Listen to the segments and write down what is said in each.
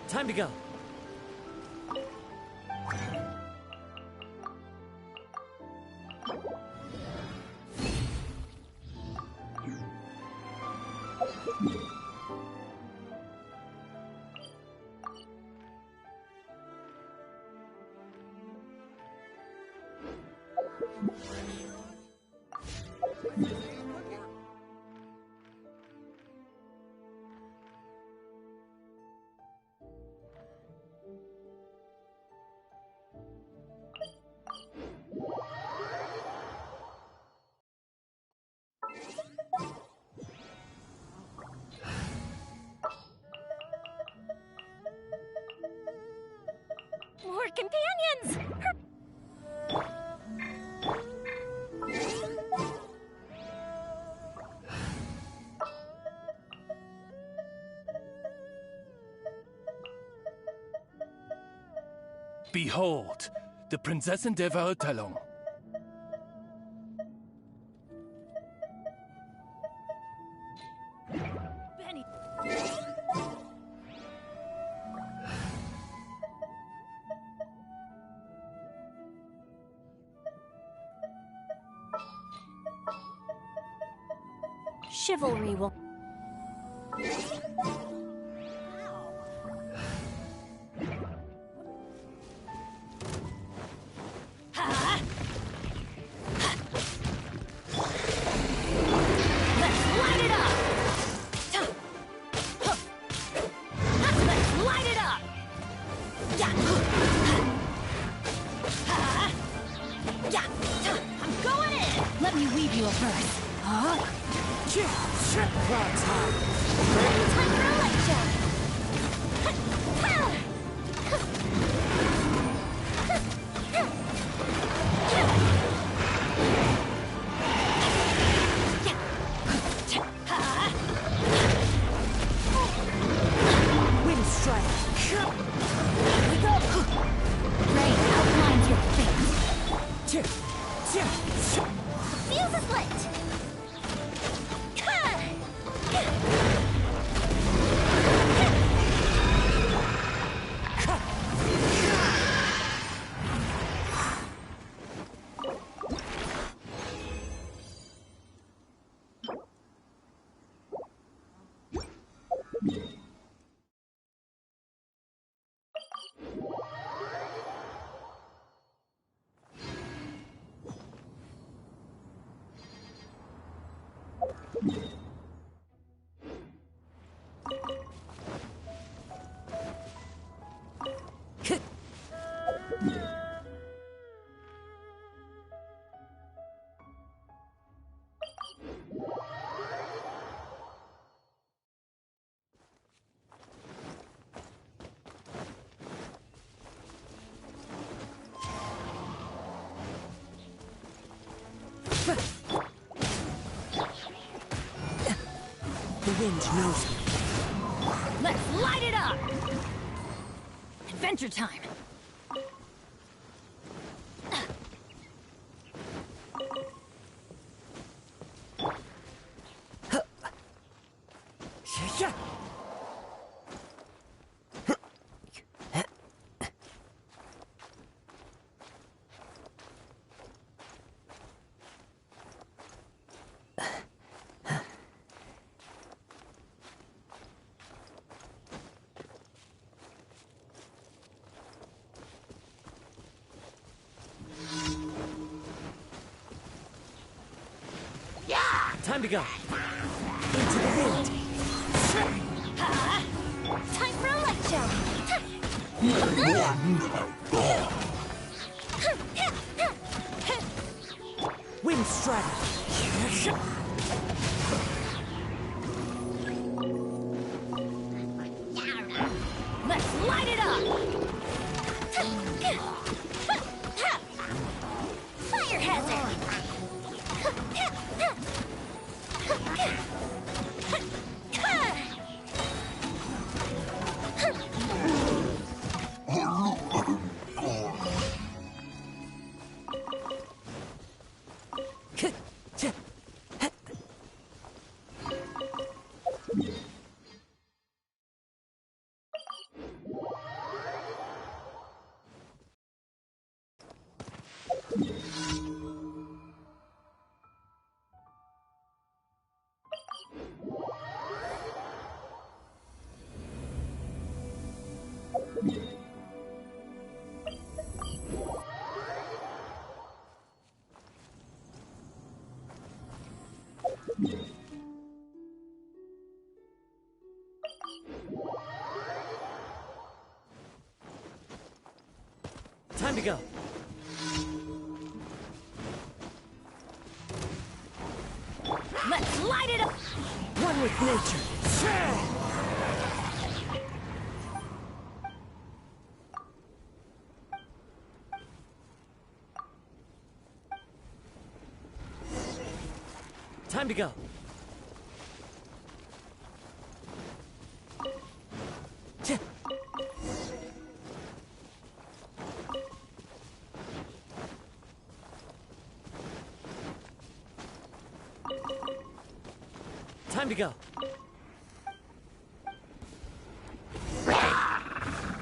Time to go. More companions! Behold, the Prinzessin der Verurteilung. Benny. Chivalry will... Let me weave you a verse. Huh? Clock's hot. Time for a light show! Wind strike. Here we go. Rain outlines your fate. Fuse is lit! The wind knows me. Let's light it up! Adventure time! Time to go. Into the wind. Time for a light show! Wind strike. Let's light it up! Fire hazard! Time to go. Let's light it up! One with nature. Time to go. Time to go.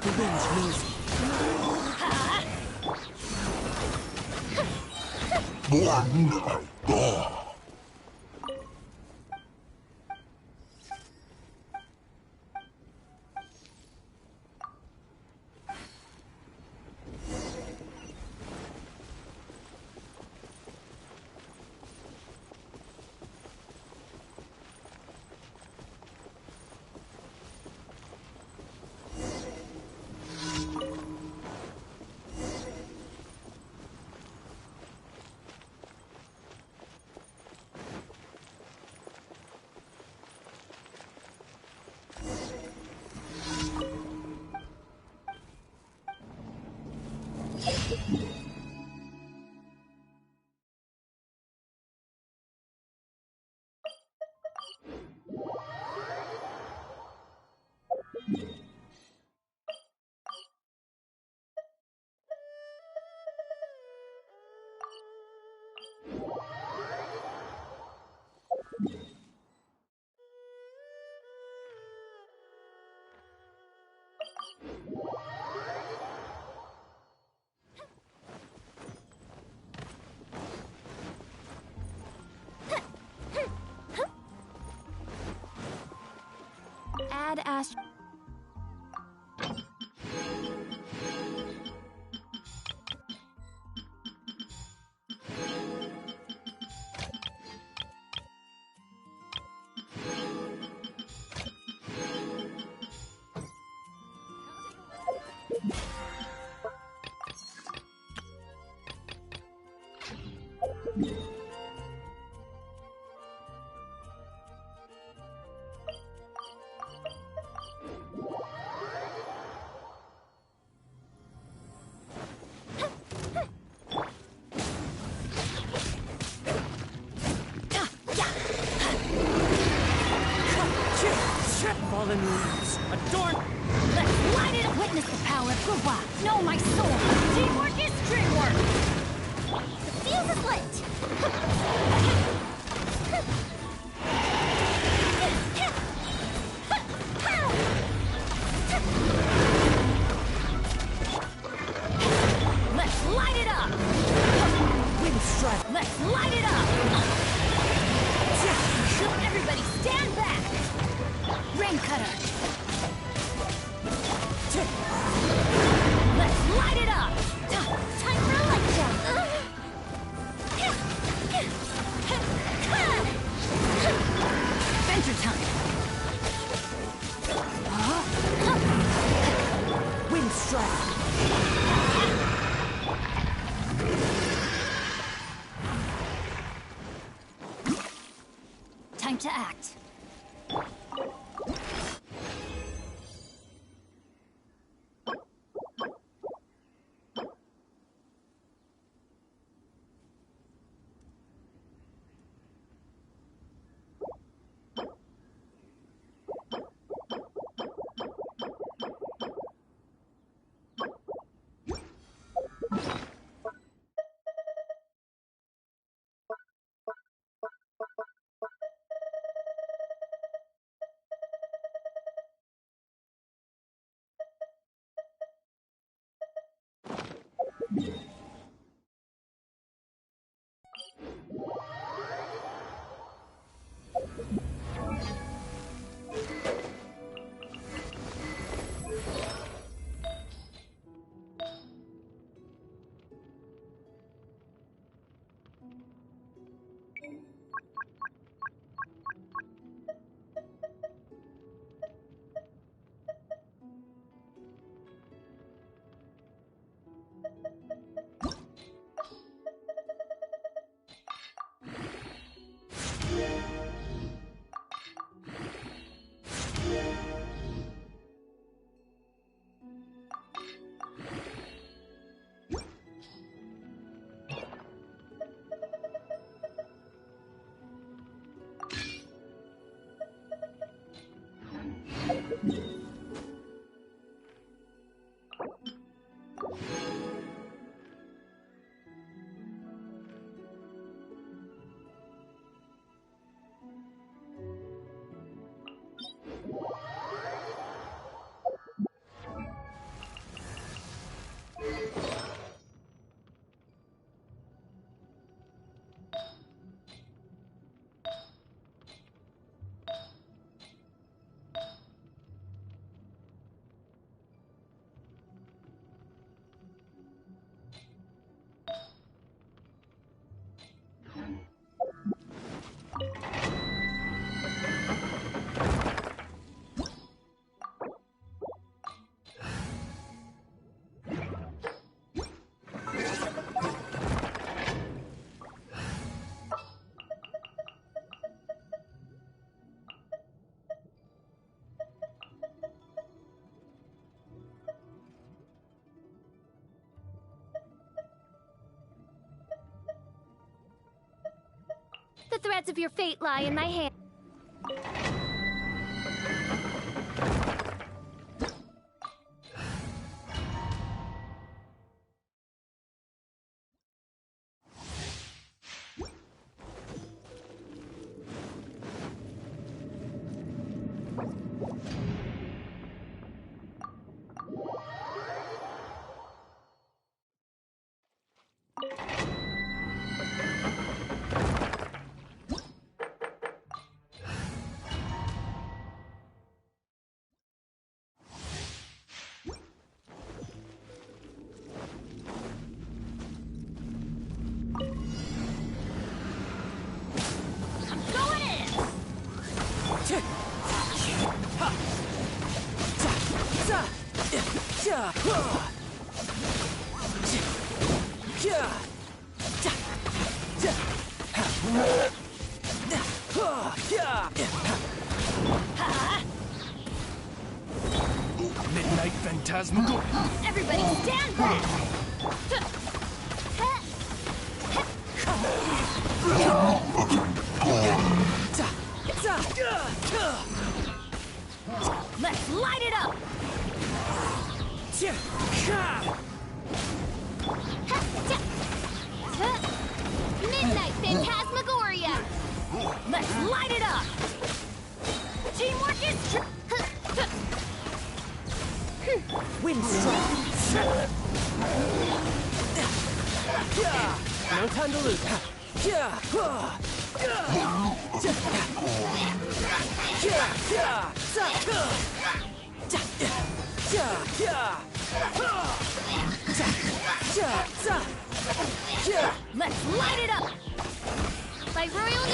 Revenge means Add Ash. fallen leaves. Adorn. Let's light it up! Witness the power of Guba! Know my soul! Teamwork is dreamwork! The fuse is lit! Let's light it up! Wind strike. Let's light it up! Everybody stand back! Rain cutter! Let's light it up! Time for a light jump! Adventure time! Wind strike. Time to act. The threads of your fate lie in my hand. Midnight Phantasmagoria. Everybody stand back! Let's light it up! Midnight Phantasmagoria! Let's light it up! Teamwork is Windstrike! No time to lose. Let's light it up! By royal...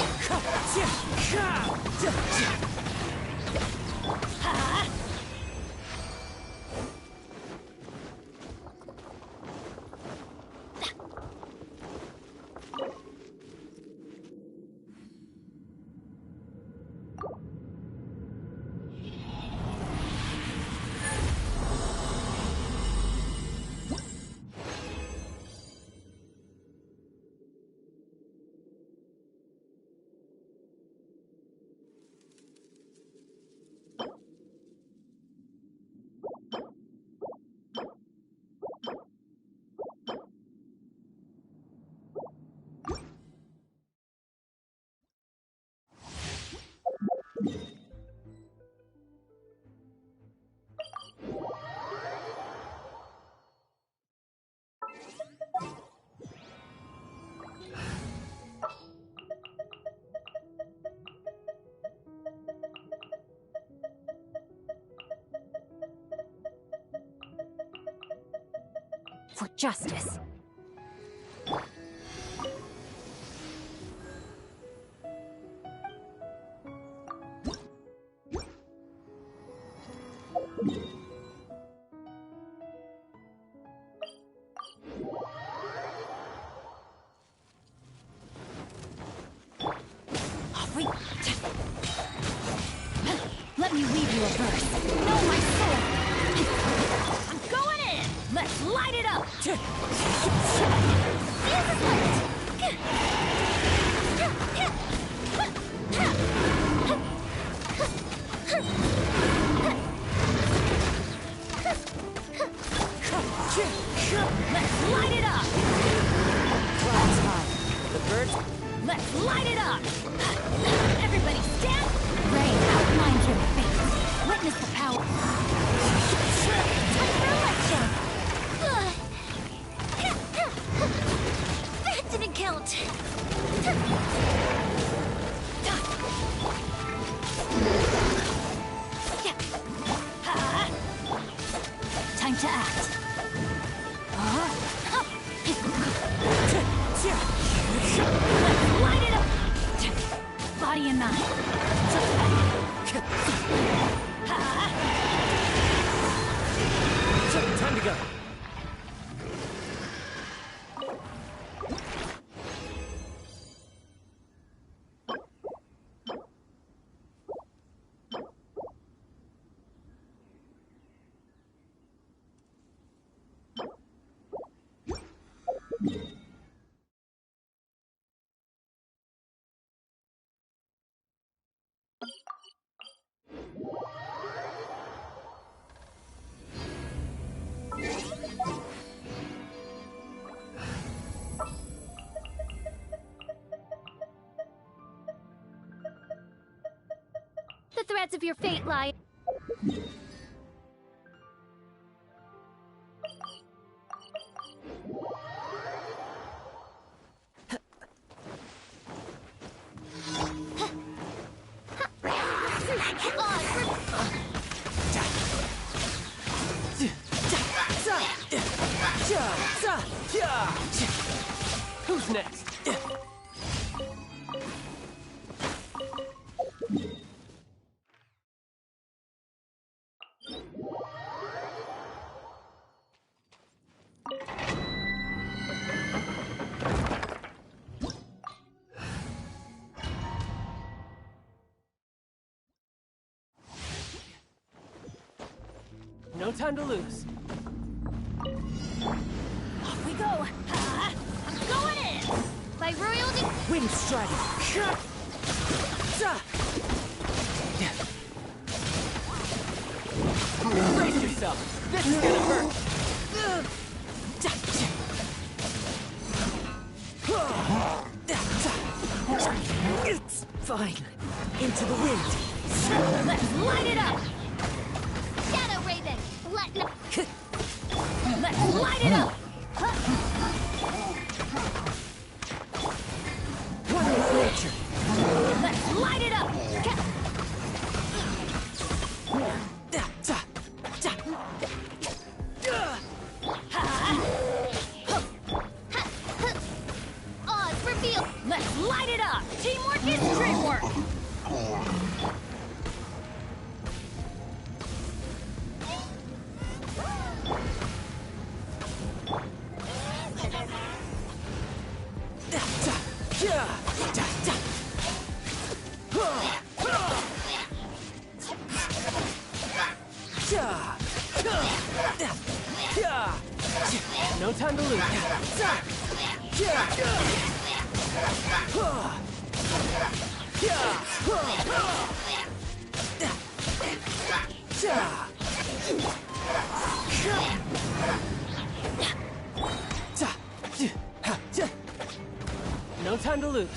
for justice. Let's light it up! Clouds high. The birds. Let's light it up! Everybody stand! Rain outlines your face. Witness the power. Time for a lecture! That didn't count. Time to act. Let's light it up! Body and mind. Time to go. The threads of your fate lie. Who's next? No time to lose. Off we go. I'm going in. By royal Wind striding. Brace yourself. This is gonna hurt. It's fine. Into the wind. Let's light it up. Shadow Raven. Let's light it up. One with nature. Let's light it up. Odds reveal. Let's light it up. Teamwork is dreamwork. No time to lose. No time to lose.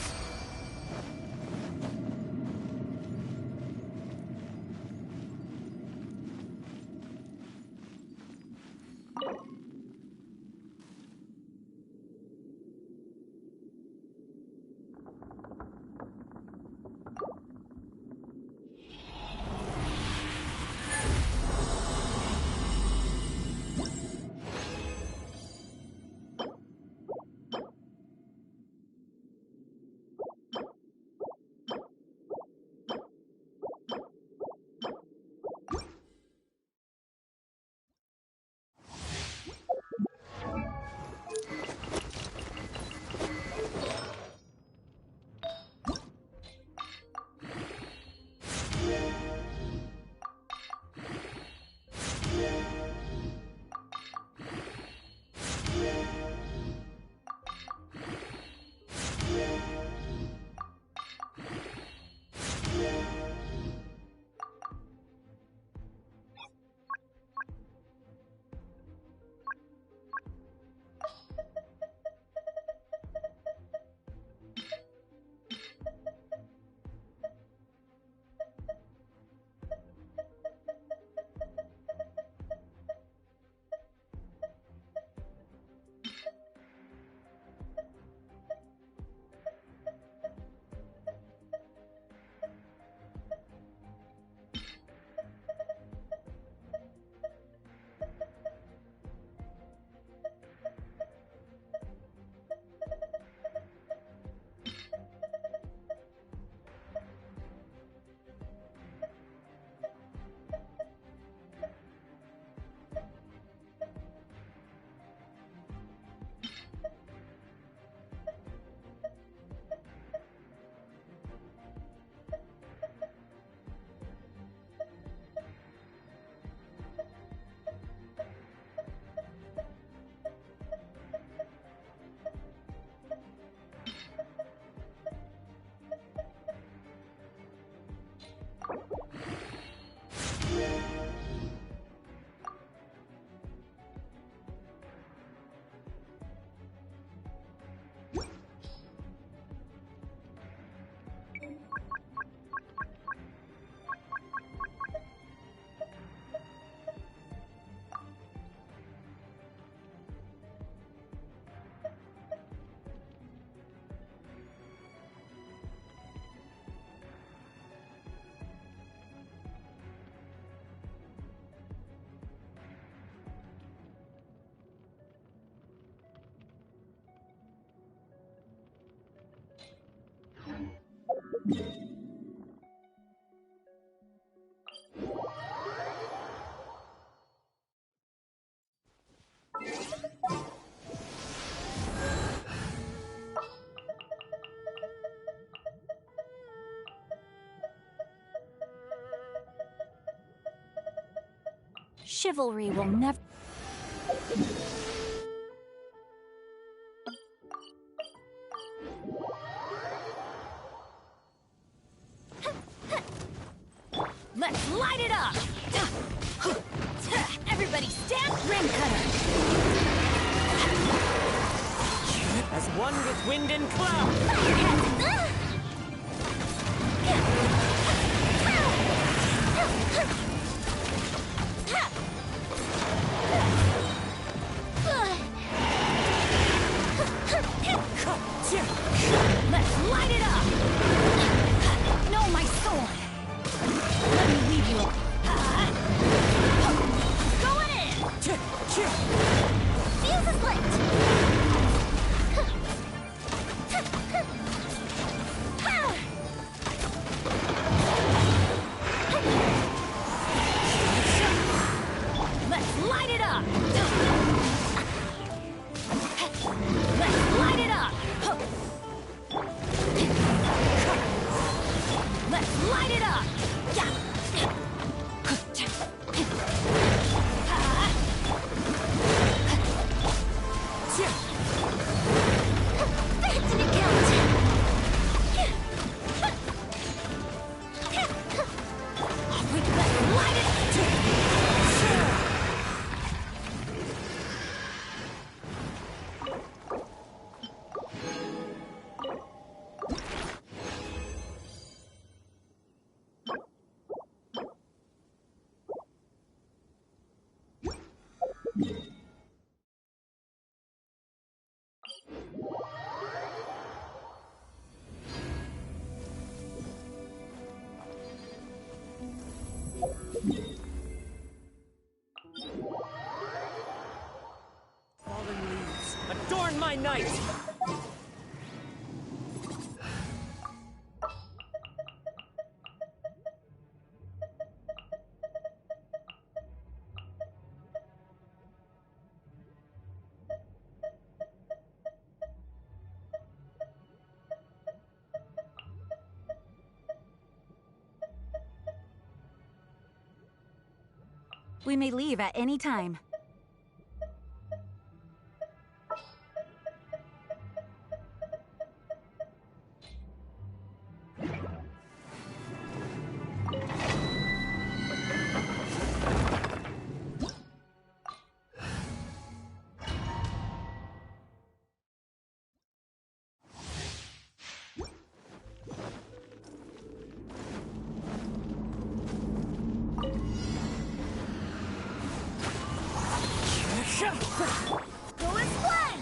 Chivalry will never... Let's light it up! Everybody stand! Ring cutter! As one with wind and cloud. Let's light it up! No, my sword! Let me leave you up. Going in! Fuse is lit! Let's light it up! Let's light it up! Let's light it up! That didn't count! Let's light it! Fallen leaves, adorn my night! We may leave at any time. Go and fly!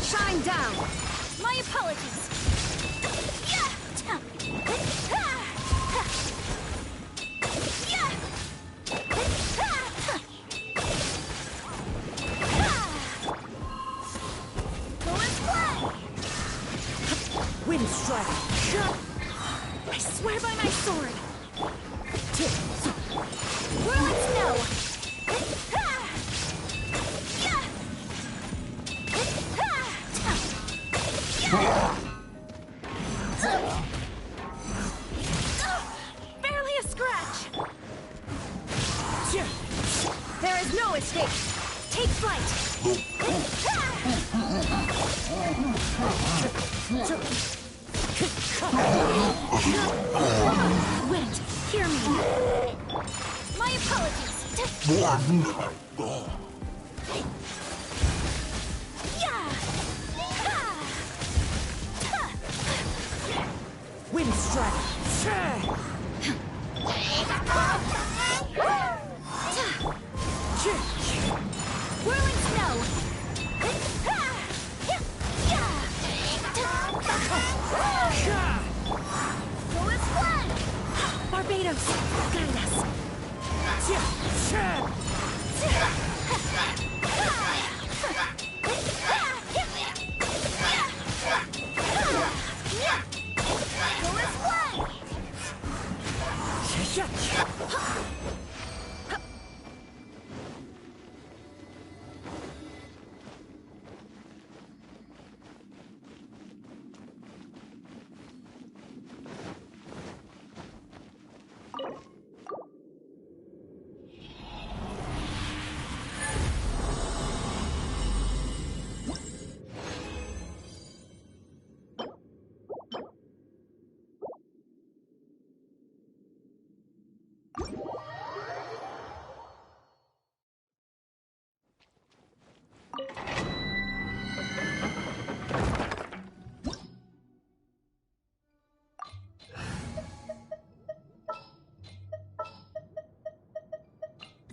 Shine down! My apologies! Go and fly! Wind strike! I swear by my sword! Whirling snow! Barely a scratch! There is no escape! Take flight! Wind, hear me! My apologies! Wind strike! Whirling snow! Go and fly! Barbados, guide us! Go and fly!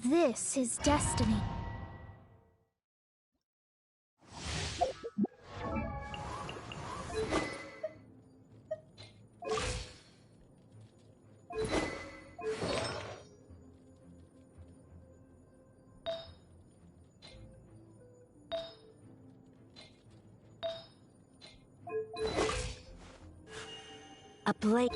This is destiny. A blade.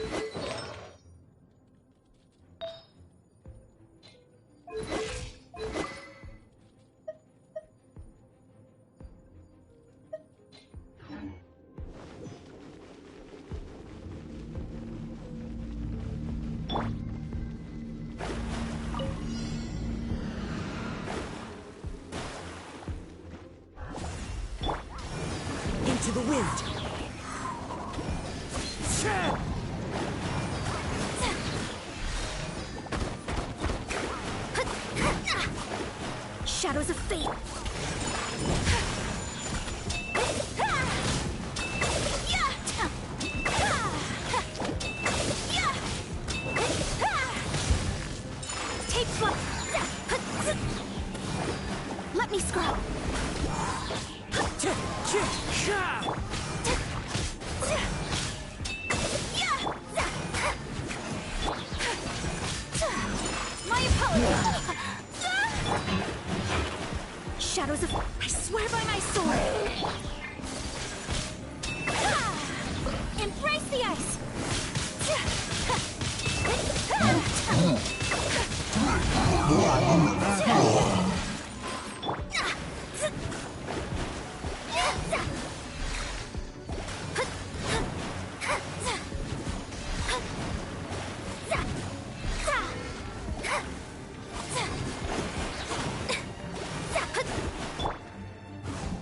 Into the wind. Shadows of fate. Take flight. Let me scrub. My apologies. Shadows of... I swear by my sword! Embrace the ice!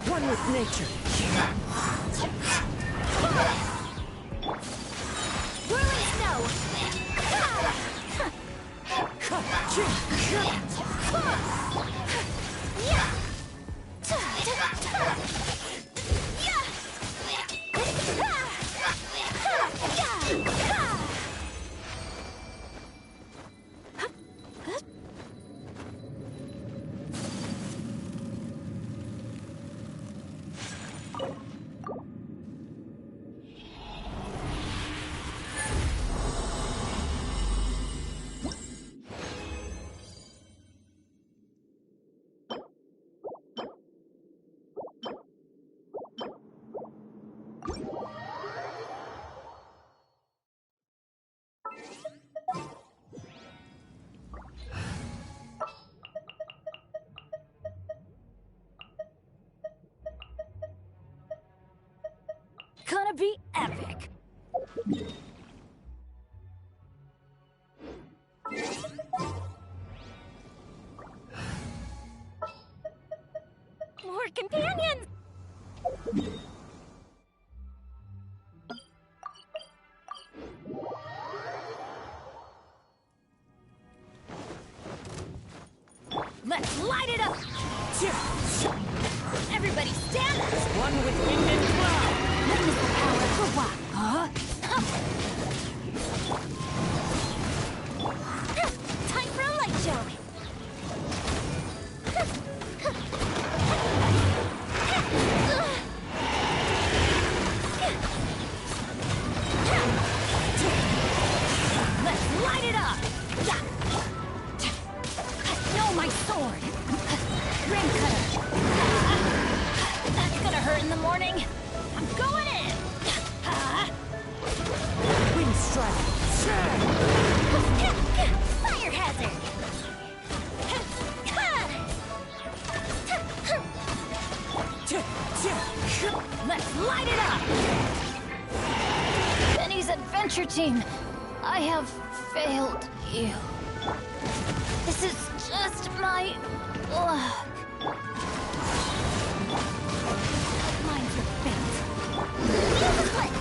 One with nature. Whirling snow! Gonna be epic. More companions! Let's light it up. Everybody stand. One with wind and cloud. Witness the power of the wild. Time for a light show! Let's light it up. No, my sword. Rain cutter. That's gonna hurt in the morning. I'm going in. Wind strike. Fire hazard! Let's light it up. Benny's adventure team. I have failed you. This is just my luck. Mine's your fate. Feel the flint!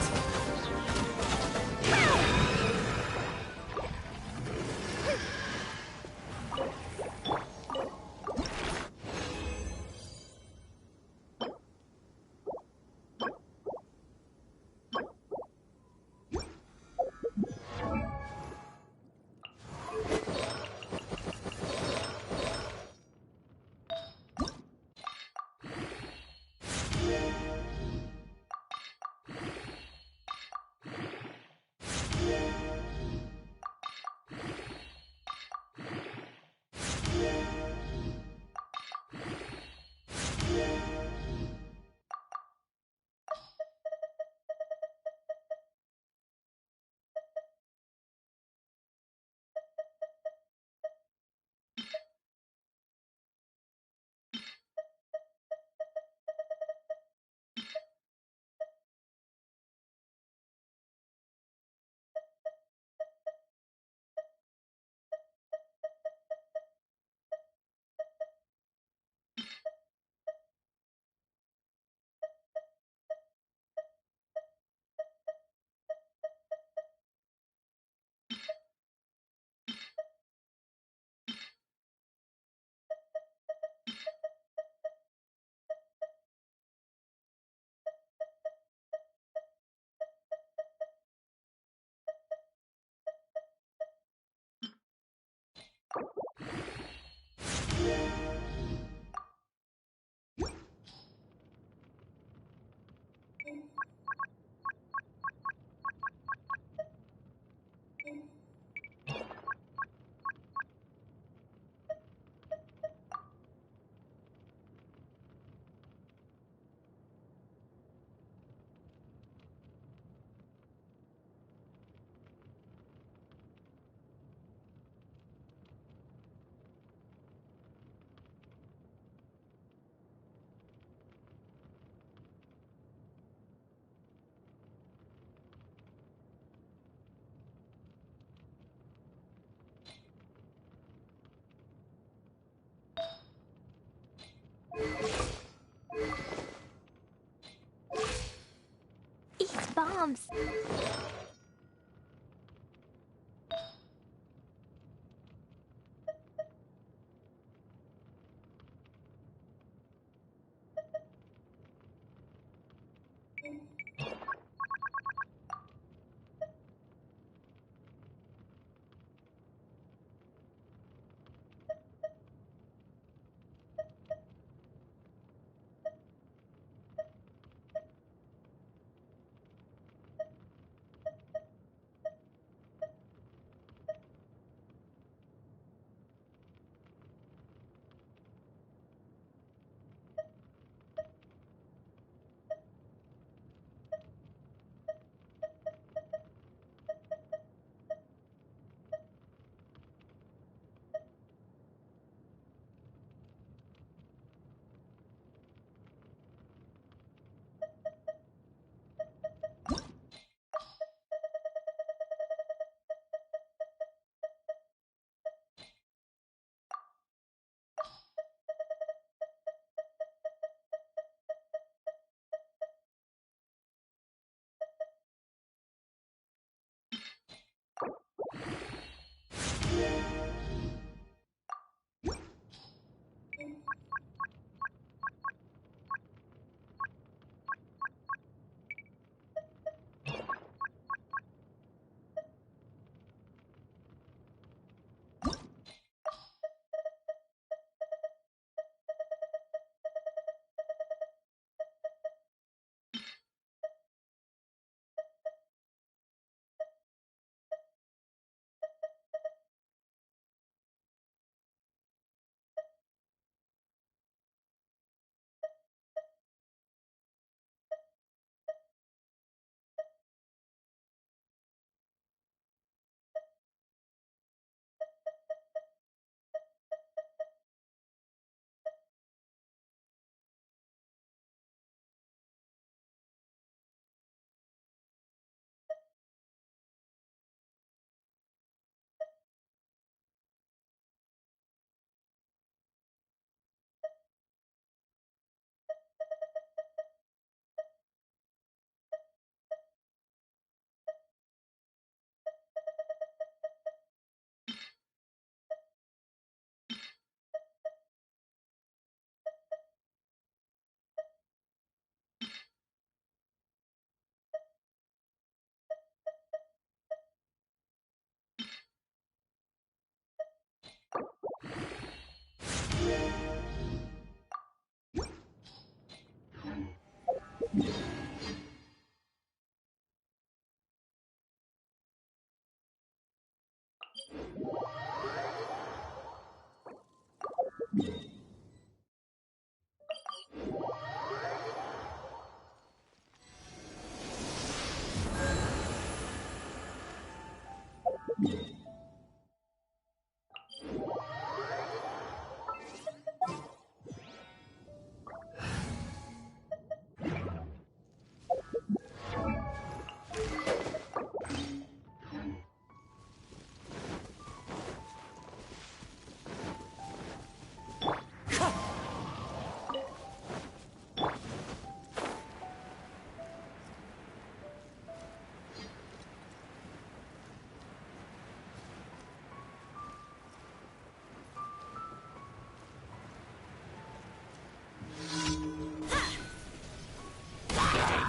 comes!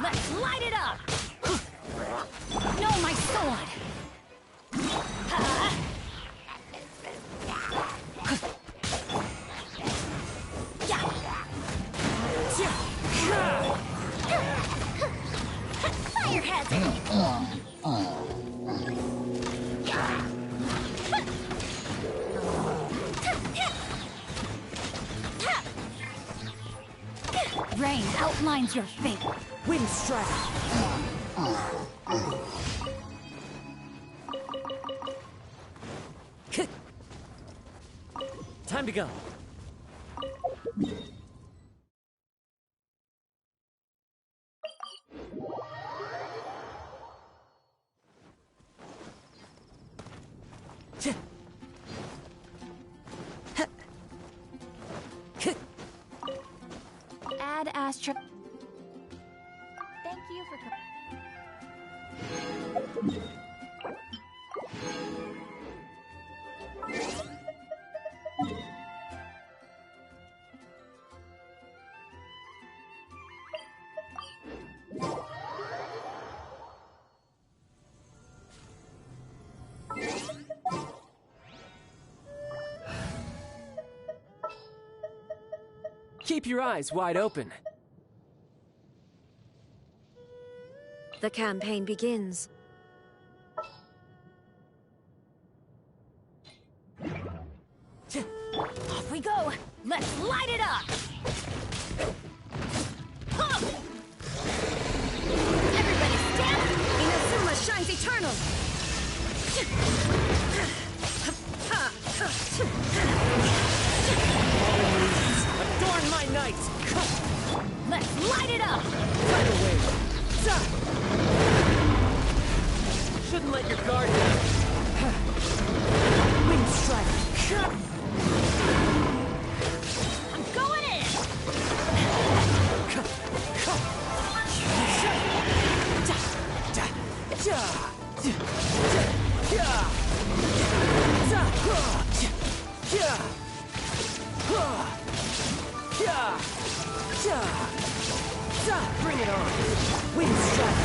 Let's light it up! No, my sword! Fire hazard! Rain outlines your fate. Wind strike! Time to go. Ad Astra. Thank you for... Keep your eyes wide open. The campaign begins. Off we go! Let's light it up! Huh! Everybody stand! Inazuma shines eternal! Adorn my night! Let's light it up! Tidal wave! Shouldn't let your guard down. Wind strike! I'm going in! Bring it on! Wind strike!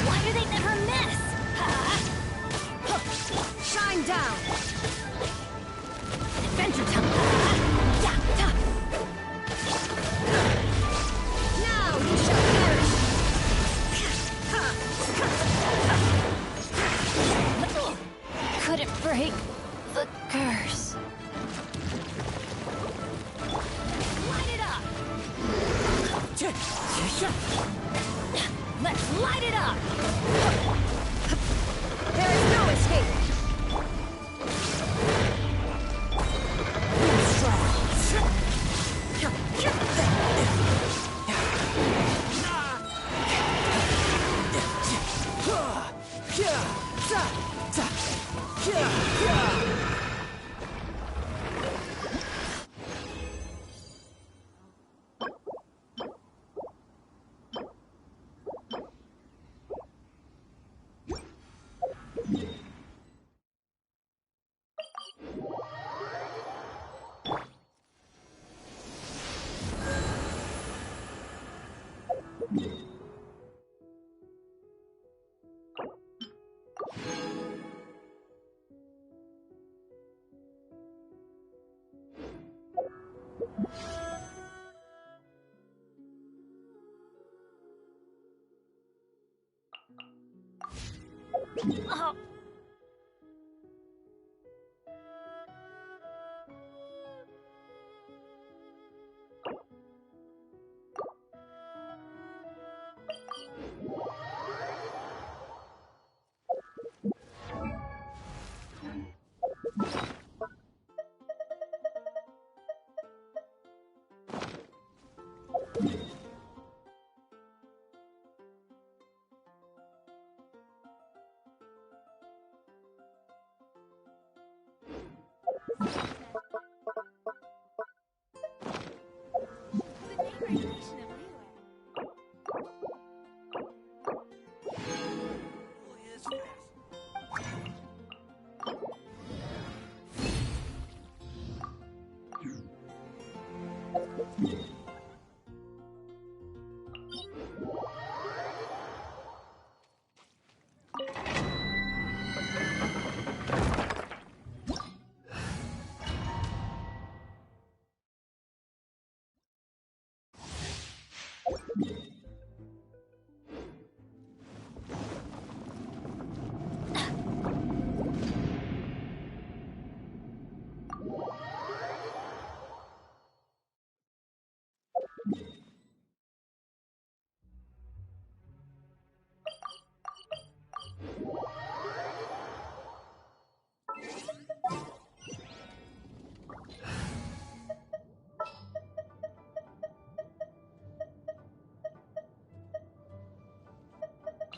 Why do they never miss? Shine down! Adventure time! Now you shall perish! Couldn't break the curse. Light it up! Let's light it up! There is no escape! Oh.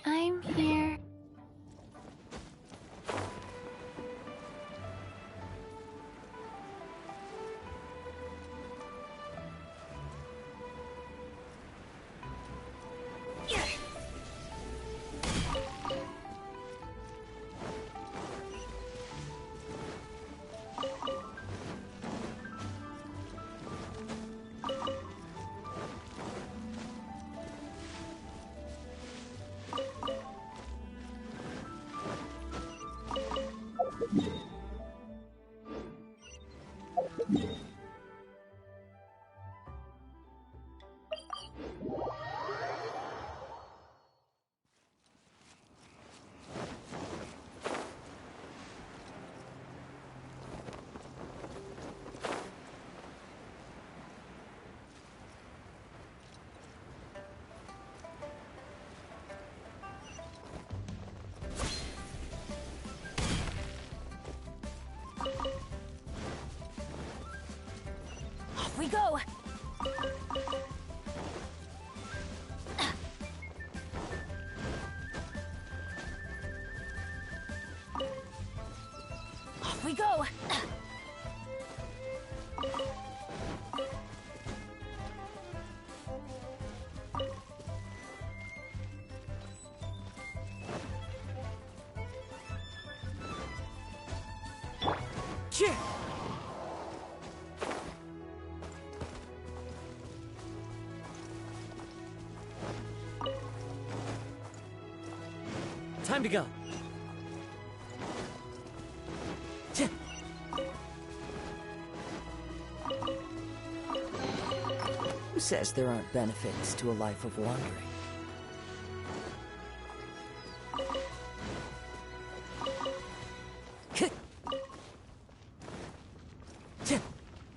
I'm here. we go! Off we go! Yeah. Time to go. Yeah. Who says there aren't benefits to a life of wandering? Yeah.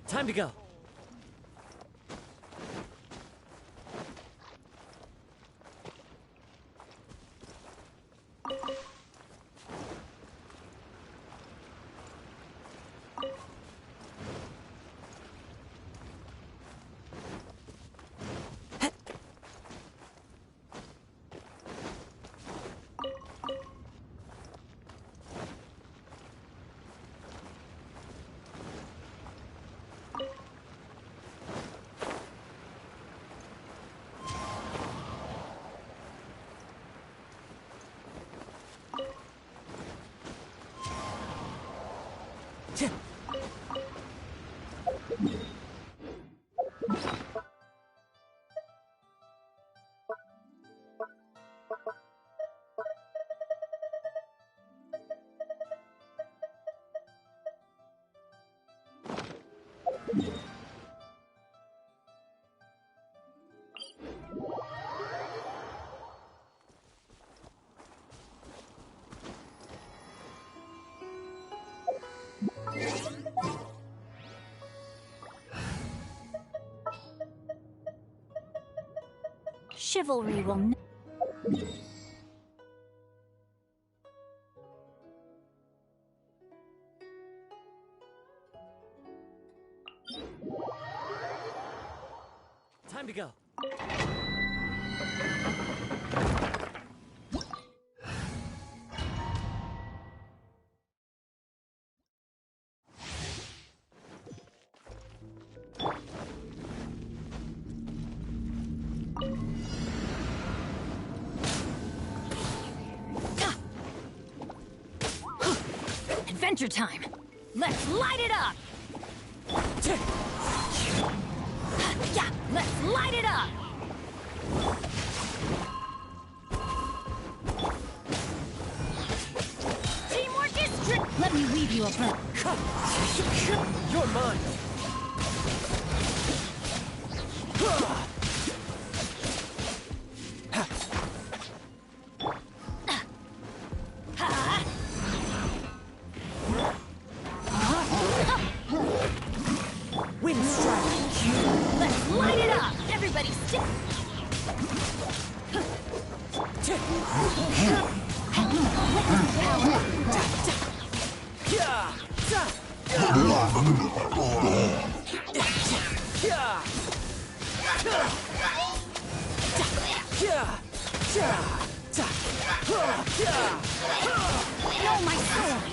Time to go. Yeah. Chivalry will Time to go. Adventure time! Let's light it up! Yeah, let's light it up! Teamwork is strict! Let me weave you a bow. You're mine. Wind strike. Let's light it up! Everybody stick! Know my sword!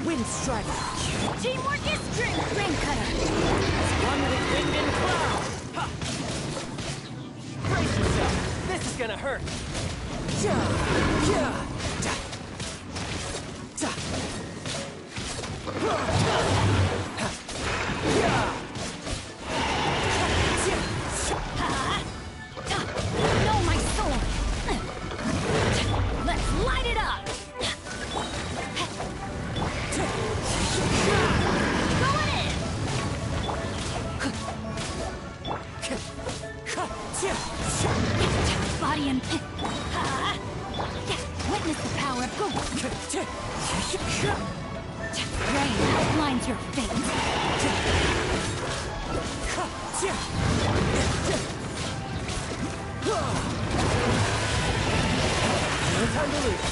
Wind Strider. Teamwork is strength! Rain Cutter! One with wind and cloud. Ha! Brace yourself. This is gonna hurt. Ja, ja, da, da. Ha, ja. No, my sword! Let's light it up! Going in! Body and... Witness the power of Ghost! Rain outlines your fate! No time to lose.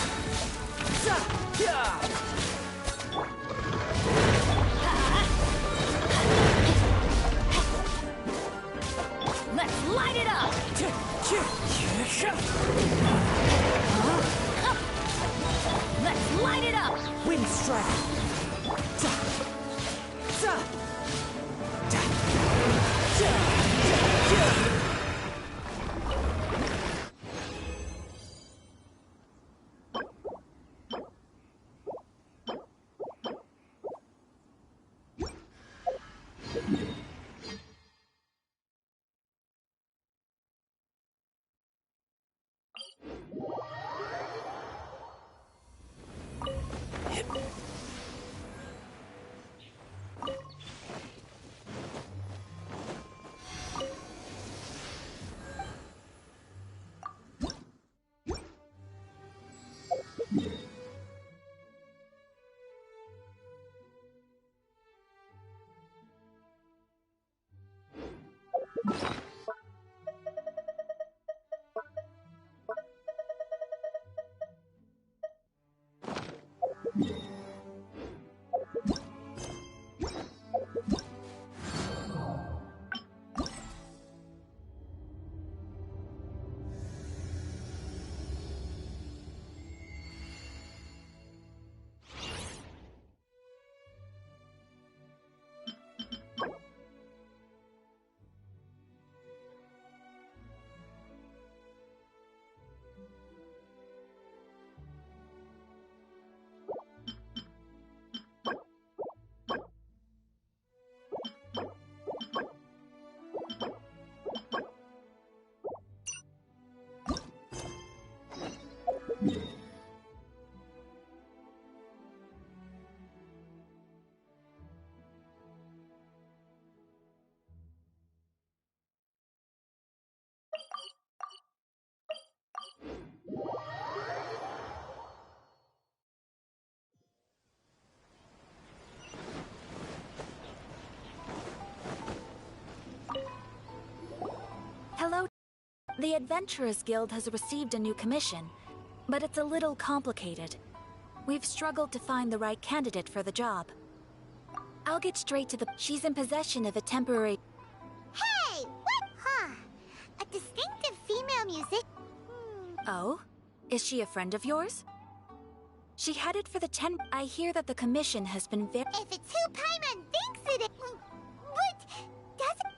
Let's light it up! Let's light it up! Wind Strider. Da, da, da, da, da, da. Hello. The Adventurers Guild has received a new commission, but it's a little complicated. We've struggled to find the right candidate for the job. I'll get straight to the... She's in possession of a temporary... Hey! What? Huh. A distinctive female music. Oh? Is she a friend of yours? She headed for the 10... I hear that the commission has been very... If it's who Paimon thinks it is... But... doesn't...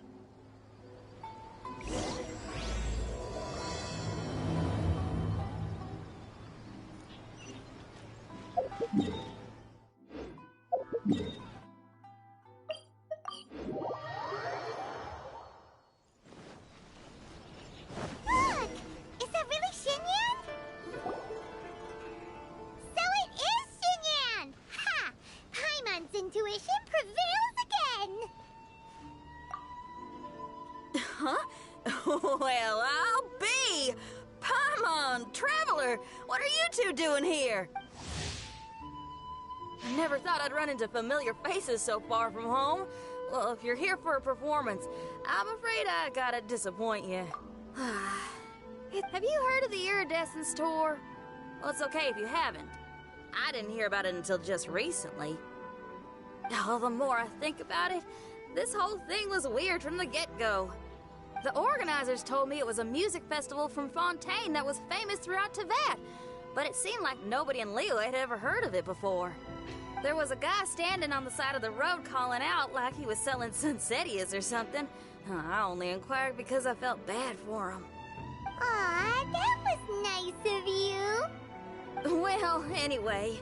Look! Is that really Xinyan? So it is Xinyan! Ha! Paimon's intuition prevails again! Huh? Well, I'll be! Paimon, Traveler, what are you two doing here? I never thought I'd run into familiar faces so far from home. Well, if you're here for a performance, I'm afraid I gotta disappoint you. Have you heard of the Iridescence Tour? Well, it's okay if you haven't. I didn't hear about it until just recently. Oh, the more I think about it, this whole thing was weird from the get-go. The organizers told me it was a music festival from Fontaine that was famous throughout Teyvat, but it seemed like nobody in Liyue had ever heard of it before. There was a guy standing on the side of the road calling out like he was selling Sunsetias or something. I only inquired because I felt bad for him. Aw, that was nice of you. Well, anyway,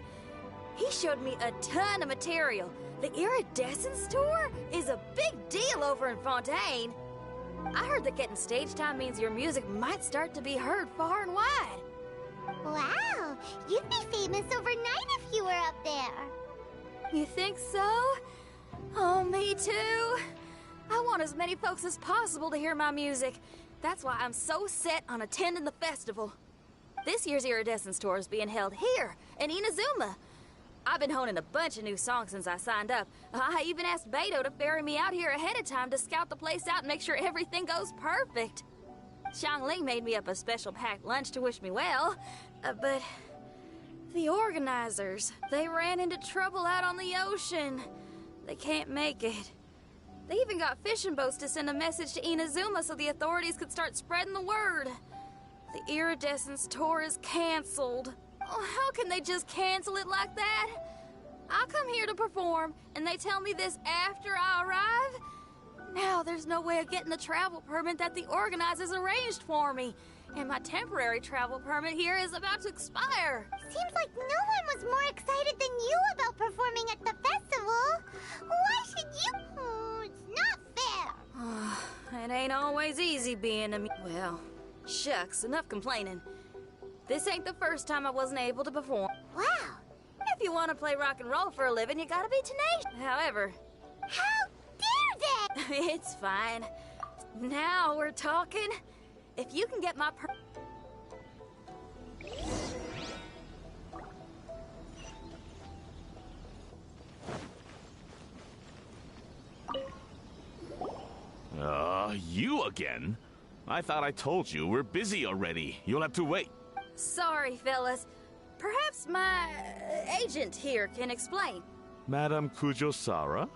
he showed me a ton of material. The Iridescence tour is a big deal over in Fontaine. I heard that getting stage time means your music might start to be heard far and wide. Wow, you'd be famous overnight if you were up there. You think so? Oh, me too. I want as many folks as possible to hear my music. That's why I'm so set on attending the festival. This year's Iridescence tour is being held here in Inazuma. I've been honing a bunch of new songs since I signed up. I even asked Beto to ferry me out here ahead of time to scout the place out and make sure everything goes perfect. Xiangling made me up a special packed lunch to wish me well, but the organizers, they ran into trouble out on the ocean. They can't make it. They even got fishing boats to send a message to Inazuma so the authorities could start spreading the word. The Iridescence tour is canceled. Oh, how can they just cancel it like that? I come here to perform, and they tell me this after I arrive? Now there's no way of getting the travel permit that the organizers arranged for me. And my temporary travel permit here is about to expire. Seems like no one was more excited than you about performing at the festival. Why should you? Oh, it's not fair. It ain't always easy being a well, shucks, enough complaining. This ain't the first time I wasn't able to perform. Wow. If you want to play rock and roll for a living, you gotta be tenacious. However... How dare they? It's fine. Now we're talking. If you can get my You again? I thought I told you, we're busy already. You'll have to wait. Sorry, fellas. Perhaps my agent here can explain. Madame Kujosara?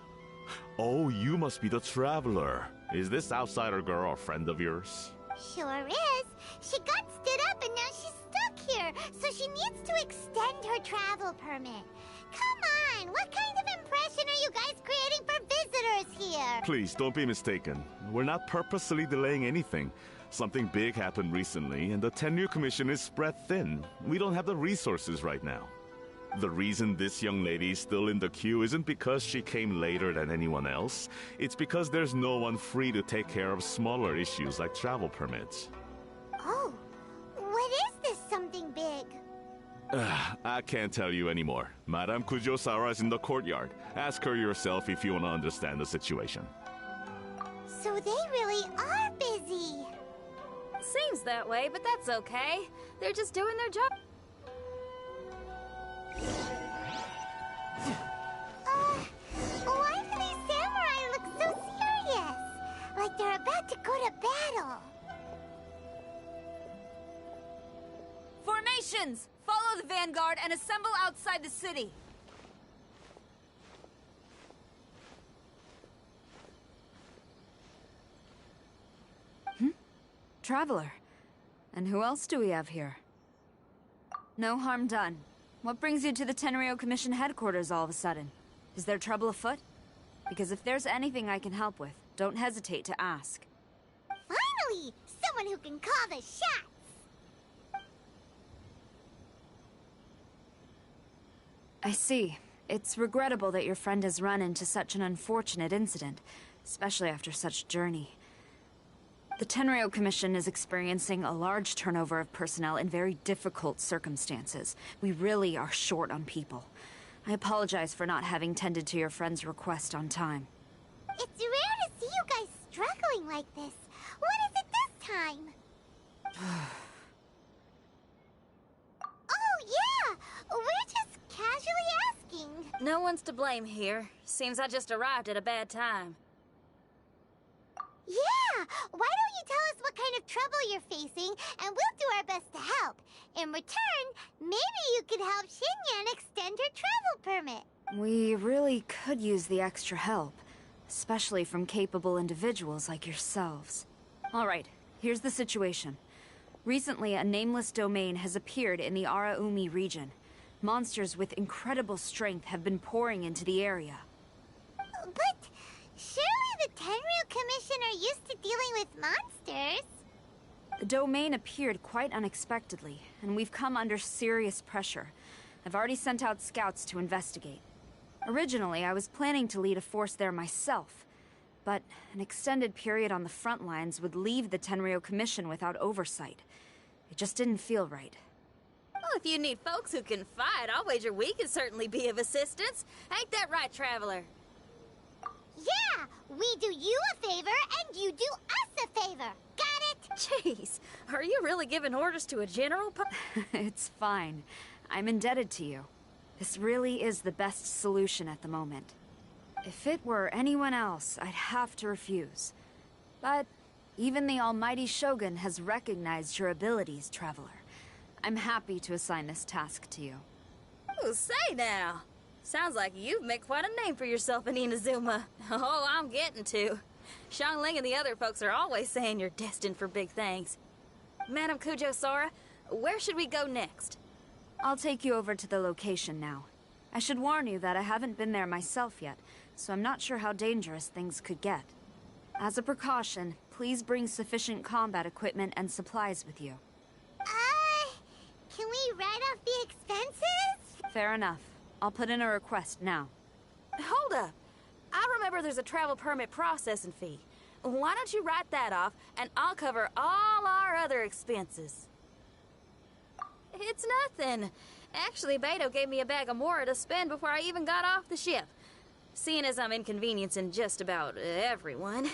Oh, you must be the traveler. Is this outsider girl a friend of yours? Sure is. She got stood up and now she's stuck here, so she needs to extend her travel permit. Come on, what kind of impression are you guys creating for visitors here? Please, don't be mistaken. We're not purposely delaying anything. Something big happened recently, and the Tenryu Commission is spread thin. We don't have the resources right now. The reason this young lady is still in the queue isn't because she came later than anyone else. It's because there's no one free to take care of smaller issues like travel permits. Oh, what is this something big? I can't tell you anymore. Madame Kujosara is in the courtyard. Ask her yourself if you want to understand the situation. So they really are busy. Seems that way, but that's okay. They're just doing their job. Why do these samurai look so serious? Like they're about to go to battle. Formations! Follow the vanguard and assemble outside the city. Traveler. And who else do we have here? No harm done. What brings you to the Tenryu Commission headquarters all of a sudden? Is there trouble afoot? Because if there's anything I can help with, don't hesitate to ask. Finally! Someone who can call the shots! I see. It's regrettable that your friend has run into such an unfortunate incident, especially after such a journey. The Tenryu Commission is experiencing a large turnover of personnel in very difficult circumstances. We really are short on people. I apologize for not having tended to your friend's request on time. It's rare to see you guys struggling like this. What is it this time? Oh, yeah! We're just casually asking. No one's to blame here. Seems I just arrived at a bad time. Yeah! Why don't you tell us what kind of trouble you're facing, and we'll do our best to help. In return, maybe you could help Xinyan extend her travel permit. We really could use the extra help, especially from capable individuals like yourselves. Alright, here's the situation. Recently, a nameless domain has appeared in the Araumi region. Monsters with incredible strength have been pouring into the area. But surely the Tenryu Commission are used to dealing with monsters. The domain appeared quite unexpectedly, and we've come under serious pressure. I've already sent out scouts to investigate. Originally, I was planning to lead a force there myself, but an extended period on the front lines would leave the Tenryu Commission without oversight. It just didn't feel right. Well, if you need folks who can fight, I'll wager we can certainly be of assistance. Ain't that right, Traveler? Yeah, we do you a favor and you do us a favor. Got it? Jeez, are you really giving orders to a general? It's fine. I'm indebted to you. This really is the best solution at the moment. If it were anyone else, I'd have to refuse. But even the almighty Shogun has recognized your abilities, Traveler. I'm happy to assign this task to you. Oh, say now. Sounds like you've made quite a name for yourself in Inazuma. Oh, I'm getting to. Xiangling and the other folks are always saying you're destined for big things. Madam Kujo Sora, where should we go next? I'll take you over to the location now. I should warn you that I haven't been there myself yet, so I'm not sure how dangerous things could get. As a precaution, please bring sufficient combat equipment and supplies with you. Can we write off the expenses? Fair enough. I'll put in a request now. Hold up. I remember there's a travel permit processing fee. Why don't you write that off, and I'll cover all our other expenses. It's nothing. Actually, Beto gave me a bag of Mora to spend before I even got off the ship. Seeing as I'm inconveniencing just about everyone,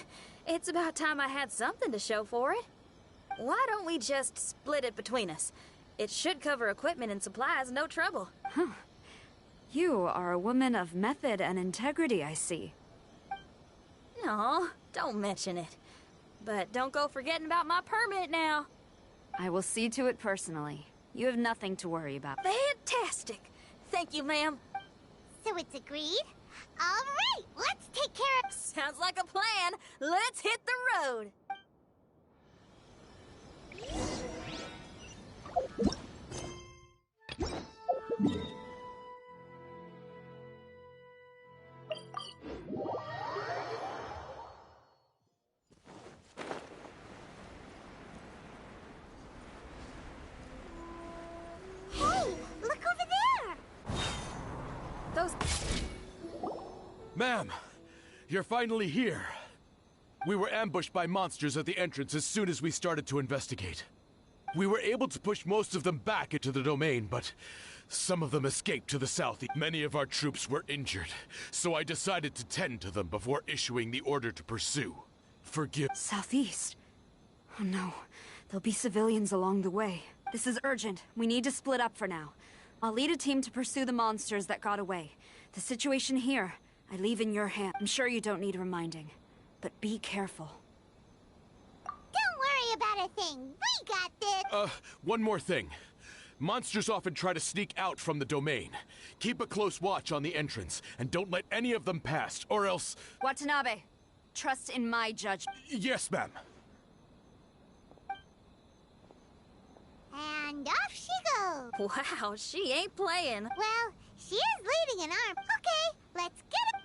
it's about time I had something to show for it. Why don't we just split it between us? It should cover equipment and supplies, no trouble. You are a woman of method and integrity, I see. No, don't mention it. But don't go forgetting about my permit now. I will see to it personally. You have nothing to worry about. Fantastic. Thank you, ma'am. So it's agreed? All right, let's take care of... Sounds like a plan. Let's hit the road. Hey, look over there! Those... Ma'am, you're finally here. We were ambushed by monsters at the entrance as soon as we started to investigate. We were able to push most of them back into the domain, but some of them escaped to the south. Many of our troops were injured, so I decided to tend to them before issuing the order to pursue. Forgive... Southeast? Oh no, there'll be civilians along the way. This is urgent. We need to split up for now. I'll lead a team to pursue the monsters that got away. The situation here, I leave in your hands. I'm sure you don't need reminding, but be careful. Don't worry about a thing. We got this. One more thing. Monsters often try to sneak out from the domain. Keep a close watch on the entrance, and don't let any of them pass, or else... Watanabe, trust in my judgment. Yes, ma'am. And off she goes. Wow, she ain't playing. Well, she is leading an arm. Okay, let's get it.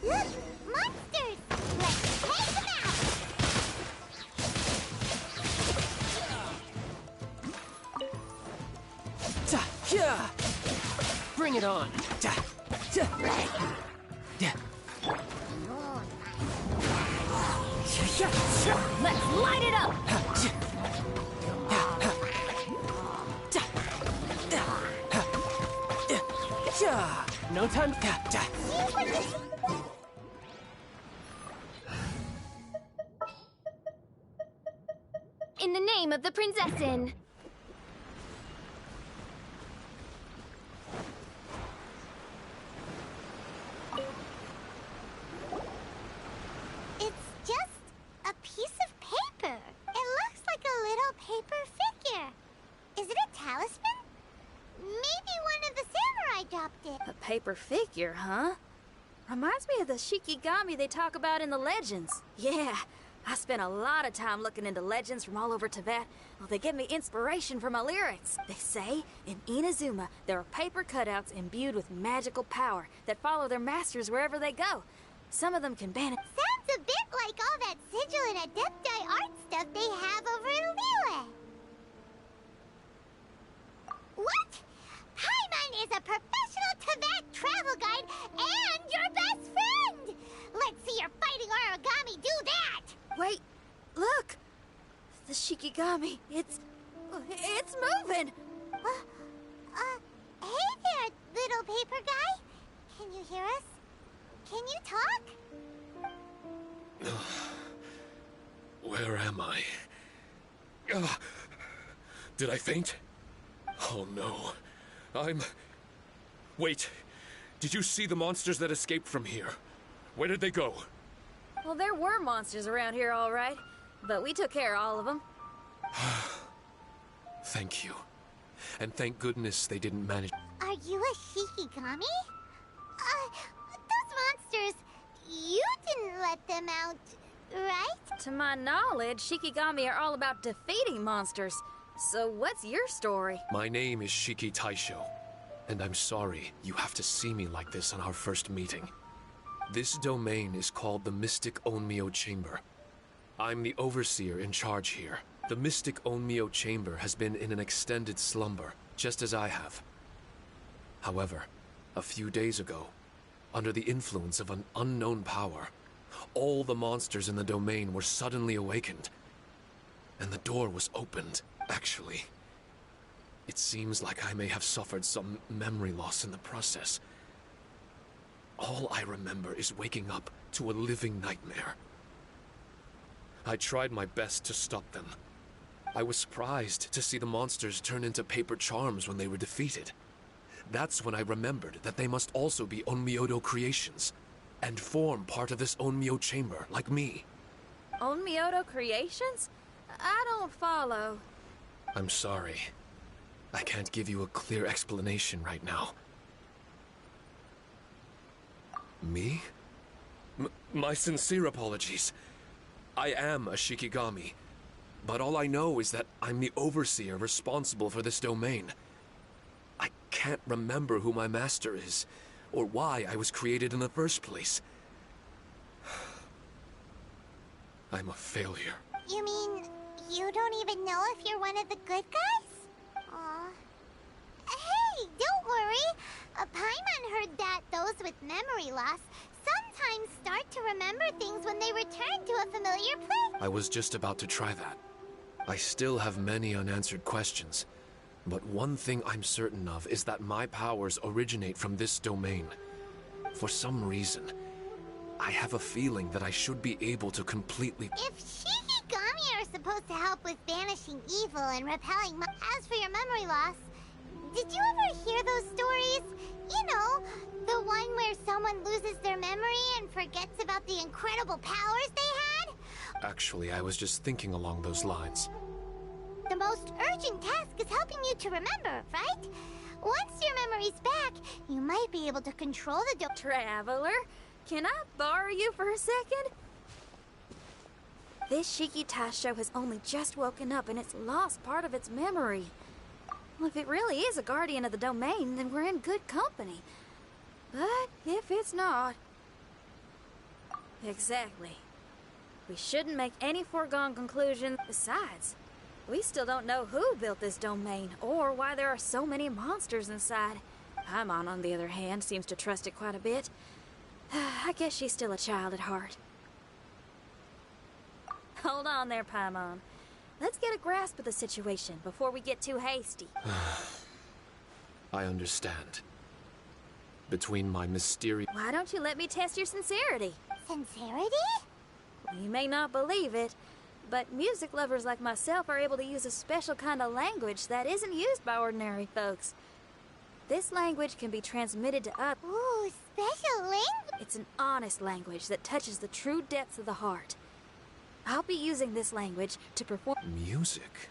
Look, monsters! Let's take them out! Ta, yeah. Bring it on. Ta, ta. Yeah. Let's light it up! No time. In the name of the Prinzessin. It's just a piece of paper. It looks like a little paper figure. Is it a talisman? Maybe one of the samurai dropped it. A paper figure, huh? Reminds me of the Shikigami they talk about in the legends. Yeah, I spent a lot of time looking into legends from all over Tibet. Well, they give me inspiration for my lyrics. They say, in Inazuma, there are paper cutouts imbued with magical power that follow their masters wherever they go. Some of them can banish... Sounds a bit like all that sigil and adepti art stuff they have over in Liyue. What? Paimon is a professional Tibet travel guide and your best friend! Let's see your fighting origami do that! Wait, look! The Shikigami, it's moving! Hey there, little paper guy. Can you hear us? Can you talk? Where am I? Did I faint? Oh no. Wait. Did you see the monsters that escaped from here? Where did they go? Well, there were monsters around here, all right. But we took care of all of them. Thank you. And thank goodness they didn't manage. Are you a Shikigami? Those monsters, you didn't let them out, right? To my knowledge, Shikigami are all about defeating monsters. So what's your story? My name is Shiki Taisho, and I'm sorry you have to see me like this on our first meeting. This domain is called the Mystic Onmyo Chamber. I'm the overseer in charge here. The Mystic Onmyo Chamber has been in an extended slumber, just as I have. However, a few days ago, under the influence of an unknown power, all the monsters in the domain were suddenly awakened. And the door was opened, actually. It seems like I may have suffered some memory loss in the process. All I remember is waking up to a living nightmare. I tried my best to stop them. I was surprised to see the monsters turn into paper charms when they were defeated. That's when I remembered that they must also be Onmyodo creations, and form part of this Onmyo chamber, like me. Onmyodo creations? I don't follow. I'm sorry. I can't give you a clear explanation right now. Me? My sincere apologies. I am a Shikigami, but all I know is that I'm the overseer responsible for this domain. I can't remember who my master is, or why I was created in the first place. I'm a failure. You mean you don't even know if you're one of the good guys? Aw. Hey, don't worry. Paimon heard that those with memory loss sometimes start to remember things when they return to a familiar place. I was just about to try that. I still have many unanswered questions, but one thing I'm certain of is that my powers originate from this domain. For some reason, I have a feeling that I should be able to completely... If Shikigami are supposed to help with banishing evil and repelling as for your memory loss, did you ever hear those stories? You know, the one where someone loses their memory and forgets about the incredible powers they had? Actually, I was just thinking along those lines. The most urgent task is helping you to remember, right? Once your memory's back, you might be able to control the Traveler, can I borrow you for a second? This Shiki Taisho has only just woken up and it's lost part of its memory. Well, if it really is a guardian of the domain, then we're in good company. But if it's not... Exactly. We shouldn't make any foregone conclusions. Besides, we still don't know who built this domain, or why there are so many monsters inside. Paimon, on the other hand, seems to trust it quite a bit. I guess she's still a child at heart. Hold on there, Paimon. Let's get a grasp of the situation before we get too hasty. I understand. Between my mysterious... Why don't you let me test your sincerity? Sincerity? You may not believe it, but music lovers like myself are able to use a special kind of language that isn't used by ordinary folks. This language can be transmitted to us. Ooh, special language? It's an honest language that touches the true depths of the heart. I'll be using this language to perform... Music?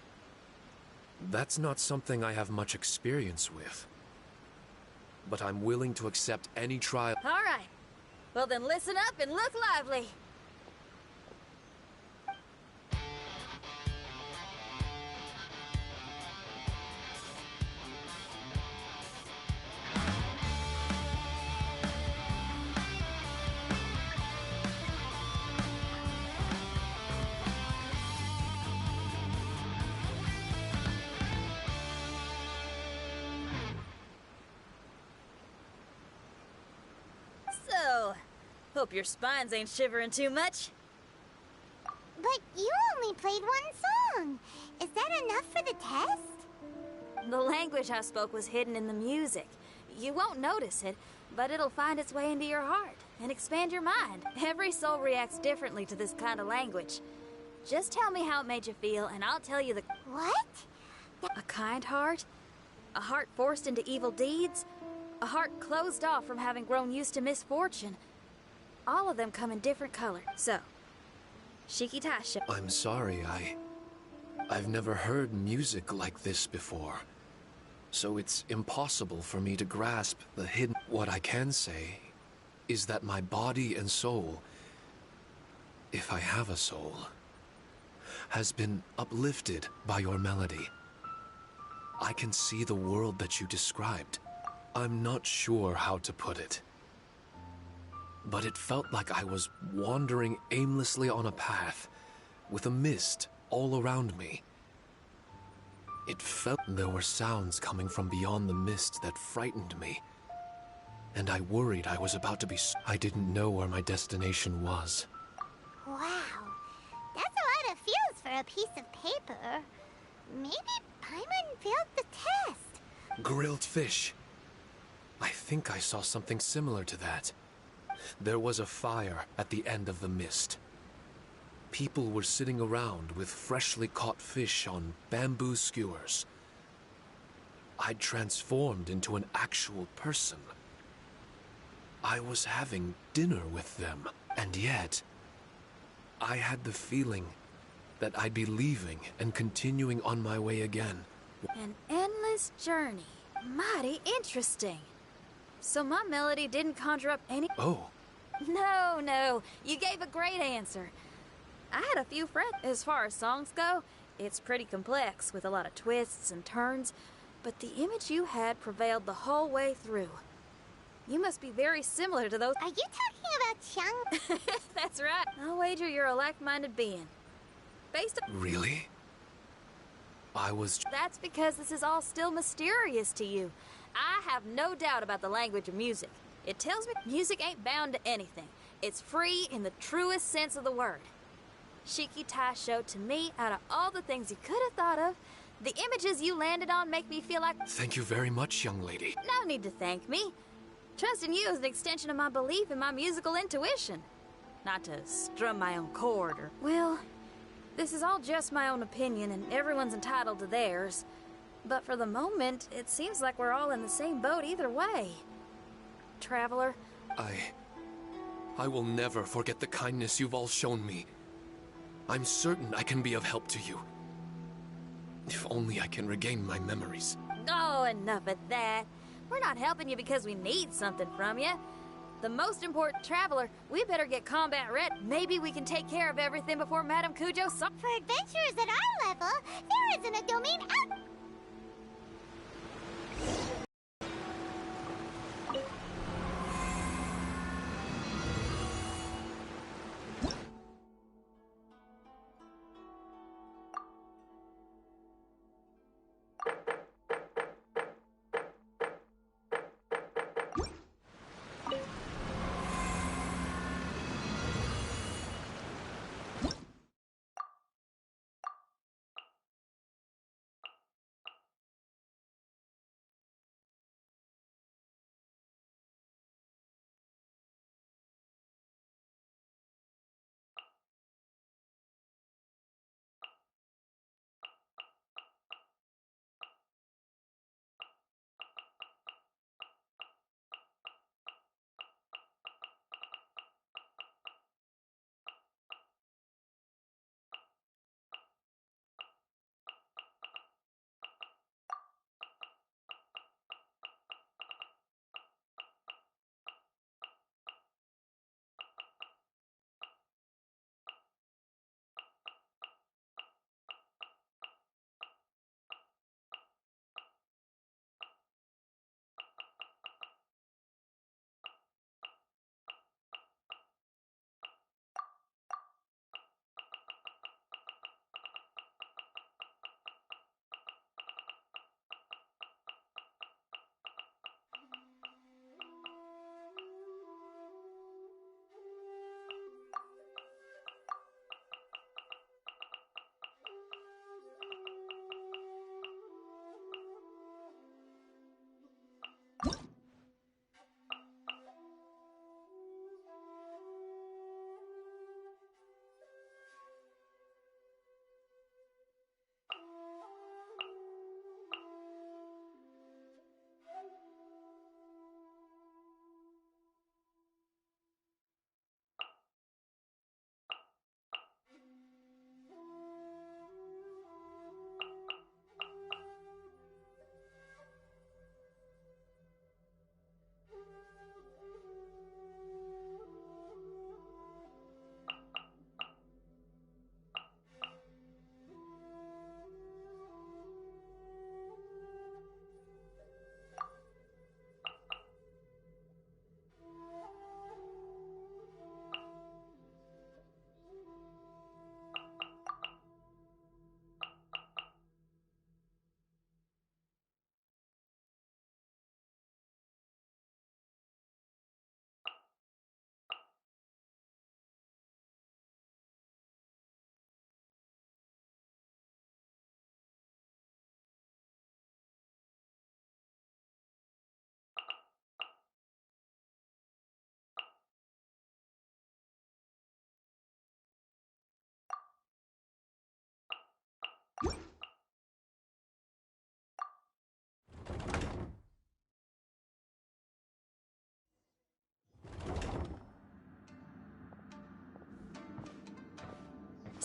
That's not something I have much experience with. but I'm willing to accept any trial. All right. Well, then listen up and look lively. So, hope your spines ain't shivering too much. But you only played one song. Is that enough for the test? The language I spoke was hidden in the music. You won't notice it, but it'll find its way into your heart and expand your mind. Every soul reacts differently to this kind of language. Just tell me how it made you feel, and I'll tell you the... What? A kind heart? A heart forced into evil deeds? A heart closed off from having grown used to misfortune? All of them come in different colors. So, Shiki Taisho. I'm sorry, I've never heard music like this before. So it's impossible for me to grasp the hidden... What I can say is that my body and soul, if I have a soul, has been uplifted by your melody. I can see the world that you described. I'm not sure how to put it, but it felt like I was wandering aimlessly on a path with a mist all around me. It felt there were sounds coming from beyond the mist that frightened me, and I worried I was about to be... I didn't know where my destination was. Wow. That's a lot of feels for a piece of paper. Maybe Paimon failed the test. Grilled fish. I think I saw something similar to that. There was a fire at the end of the mist. People were sitting around with freshly caught fish on bamboo skewers. I'd transformed into an actual person. I was having dinner with them, and yet I had the feeling that I'd be leaving and continuing on my way again. An endless journey. Mighty interesting. So my melody didn't conjure up any... Oh. No. You gave a great answer. I had a few friends. As far as songs go, it's pretty complex with a lot of twists and turns, but the image you had prevailed the whole way through. You must be very similar to those... Are you talking about Xiang? That's right. I'll wager you're a like-minded being. Based on... Really? I was... That's because this is all still mysterious to you. I have no doubt about the language of music. It tells me music ain't bound to anything. It's free in the truest sense of the word. Shiki Taisho, to me, out of all the things you could have thought of, the images you landed on make me feel like... Thank you very much, young lady. No need to thank me. Trusting you is an extension of my belief in my musical intuition. Not to strum my own chord or... Well, this is all just my own opinion, and everyone's entitled to theirs. But for the moment, it seems like we're all in the same boat either way. Traveler? I will never forget the kindness you've all shown me. I'm certain I can be of help to you. If only I can regain my memories. Oh, enough of that. We're not helping you because we need something from you. The most important, Traveler, we better get combat ready. Maybe we can take care of everything before Madame Kujo... For adventurers at our level, there isn't a domain out...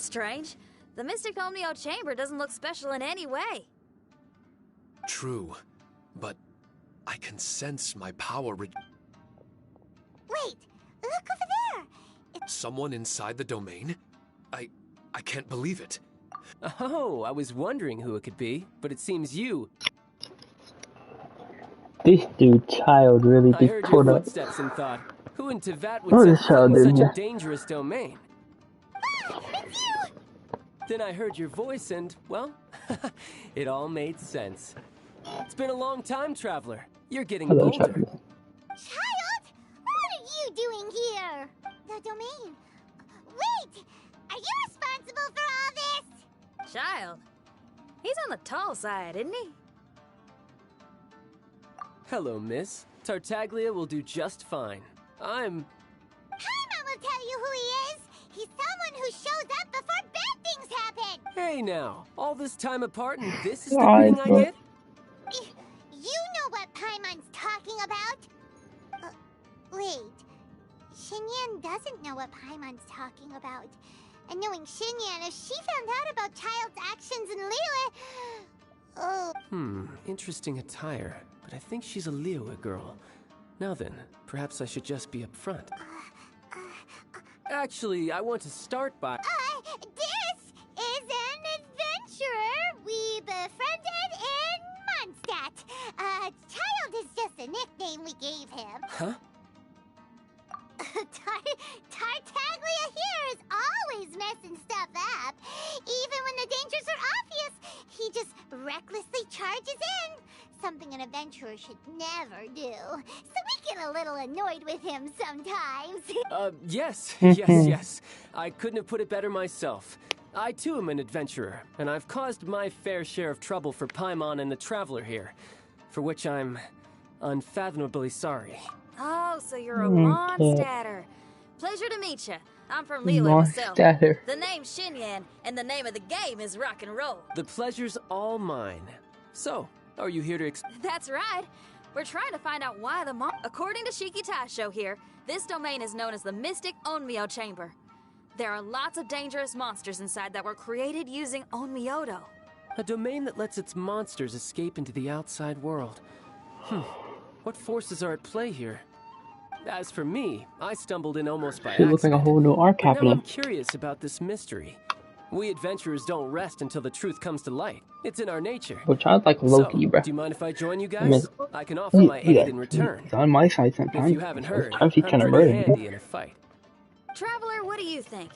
strange. The Mystic Omnio Chamber doesn't look special in any way. True, but I can sense my power. Wait, look over there. Someone inside the domain? I can't believe it. Oh, I was wondering who it could be, but it seems you. This dude child really I just heard your pulled up. footsteps and thought, who in Teyvat would Oh, set this foot child in did such a that. dangerous domain? Then I heard your voice and, well, it all made sense. It's been a long time, Traveler. You're getting Hello, older. traveler. Child, what are you doing here? The domain. Wait, are you responsible for all this? Child. He's on the tall side, isn't he? Hello, miss. Tartaglia will do just fine. Paimon will tell you who he is. He's someone who shows up before bad things happen. Hey now, all this time apart and this is the Why, greeting I bro? get? You know what Paimon's talking about? Wait. Xinyan doesn't know what Paimon's talking about. And knowing Xinyan, if she found out about Child's actions in Liyue... Oh... Interesting attire, but I think she's a Liyue girl. Now then, perhaps I should just be upfront. Actually, I want to start by... This is an adventurer we befriended in Mondstadt. Child is just a nickname we gave him. Huh? Tartaglia here is always messing stuff up. Even when the dangers are obvious, he just recklessly charges in. Something an adventurer should never do. So we get a little annoyed with him sometimes. Yes. I couldn't have put it better myself. I too am an adventurer, and I've caused my fair share of trouble for Paimon and the Traveler here, for which I'm unfathomably sorry. Oh, so you're a Mondstadter. Pleasure to meet you. I'm from Liyue myself. Mondstadter. The name's Xinyan, and the name of the game is rock and roll. The pleasure's all mine. So, are you here to That's right. We're trying to find out why According to Shiki Taisho here, this domain is known as the Mystic Onmyo Chamber. There are lots of dangerous monsters inside that were created using Onmyodo. A domain that lets its monsters escape into the outside world. What forces are at play here? As for me, I stumbled in almost by Shit looks like a whole new arc But now happening. I'm curious about this mystery. We adventurers don't rest until the truth comes to light. It's in our nature. Bro, child like Loki, So, bro. do you mind if I join you I mean, guys? I can offer my aid in return. He's on my side If sometimes. you haven't heard, Sometimes he's I'm trying to pretty murder handy me. in a fight. Traveler, what do you think?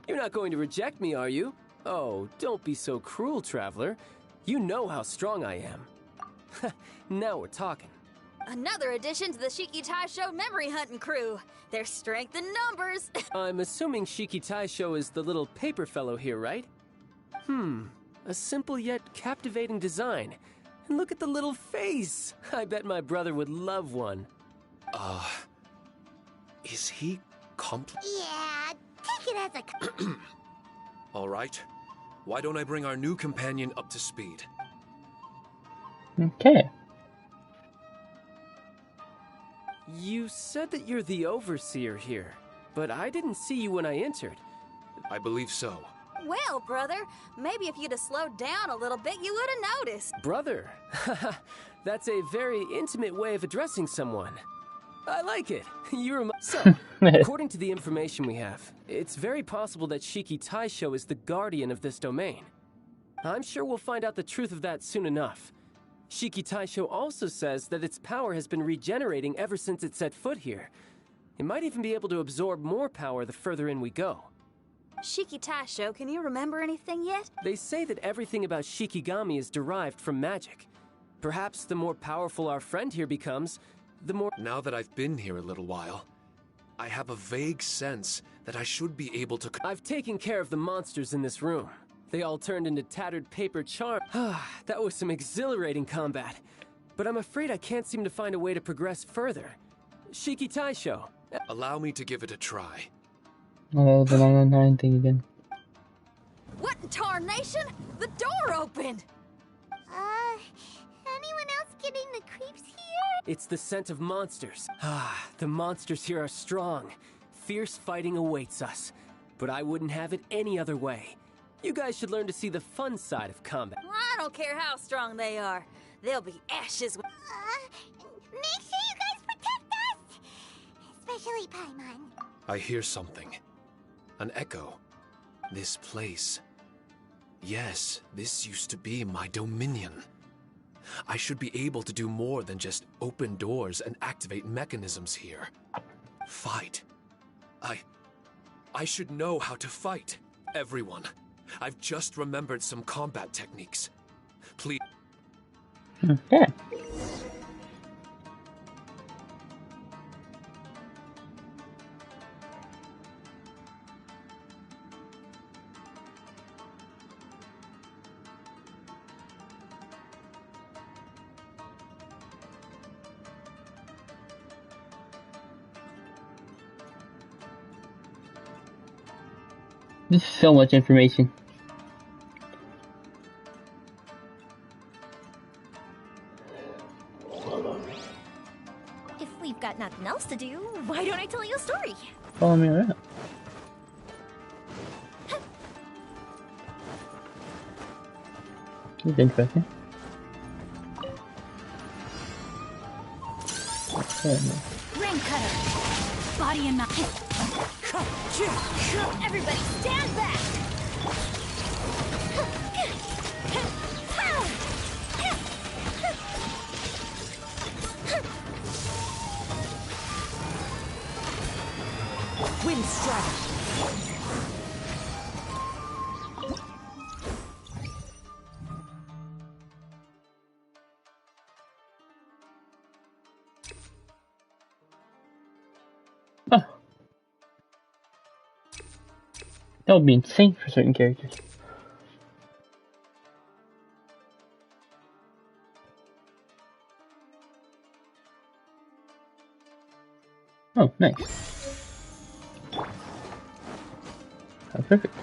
You're not going to reject me, are you? Oh, don't be so cruel, Traveler. You know how strong I am. Now we're talking. Another addition to the Shiki Taisho memory hunting crew. There's strength in numbers. I'm assuming Shiki Taisho is the little paper fellow here, right? A simple yet captivating design. And look at the little face. I bet my brother would love one. Is he Yeah, take it as a... All right. Why don't I bring our new companion up to speed? Okay. You said that you're the overseer here, but I didn't see you when I entered. I believe so. Well, brother, maybe if you'd have slowed down a little bit, you would have noticed. Brother. That's a very intimate way of addressing someone. I like it. So, according to the information we have, it's very possible that Shiki Taisho is the guardian of this domain. I'm sure we'll find out the truth of that soon enough. Shiki Taisho also says that its power has been regenerating ever since it set foot here. It might even be able to absorb more power the further in we go. Shiki Taisho, can you remember anything yet? They say that everything about Shikigami is derived from magic. Perhaps the more powerful our friend here becomes, the more... Now that I've been here a little while, I have a vague sense that I should be able to... I've taken care of the monsters in this room. They all turned into tattered paper charm. That was some exhilarating combat. But I'm afraid I can't seem to find a way to progress further. Shiki Taisho. Allow me to give it a try. Oh, the 999 thing again. What in tarnation? The door opened! Anyone else getting the creeps here? It's the scent of monsters. The monsters here are strong. Fierce fighting awaits us. but I wouldn't have it any other way. You guys should learn to see the fun side of combat. I don't care how strong they are. They'll be ashes. Make sure you guys protect us! Especially Paimon. I hear something. An echo. This place. Yes, this used to be my dominion. I should be able to do more than just open doors and activate mechanisms here. Fight. I should know how to fight. Everyone, I've just remembered some combat techniques. Please. Okay. This is so much information. If we've got nothing else to do, why don't I tell you a story? Follow me around. This is interesting. Okay. Ring cutter. Body and mind. Everybody stand back! Wind strike. Oh. That would be insane for certain characters. Oh, nice. Oh, perfect.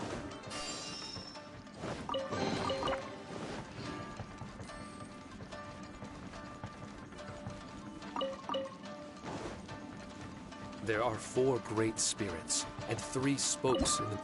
There are 4 great spirits and 3 spokes in the...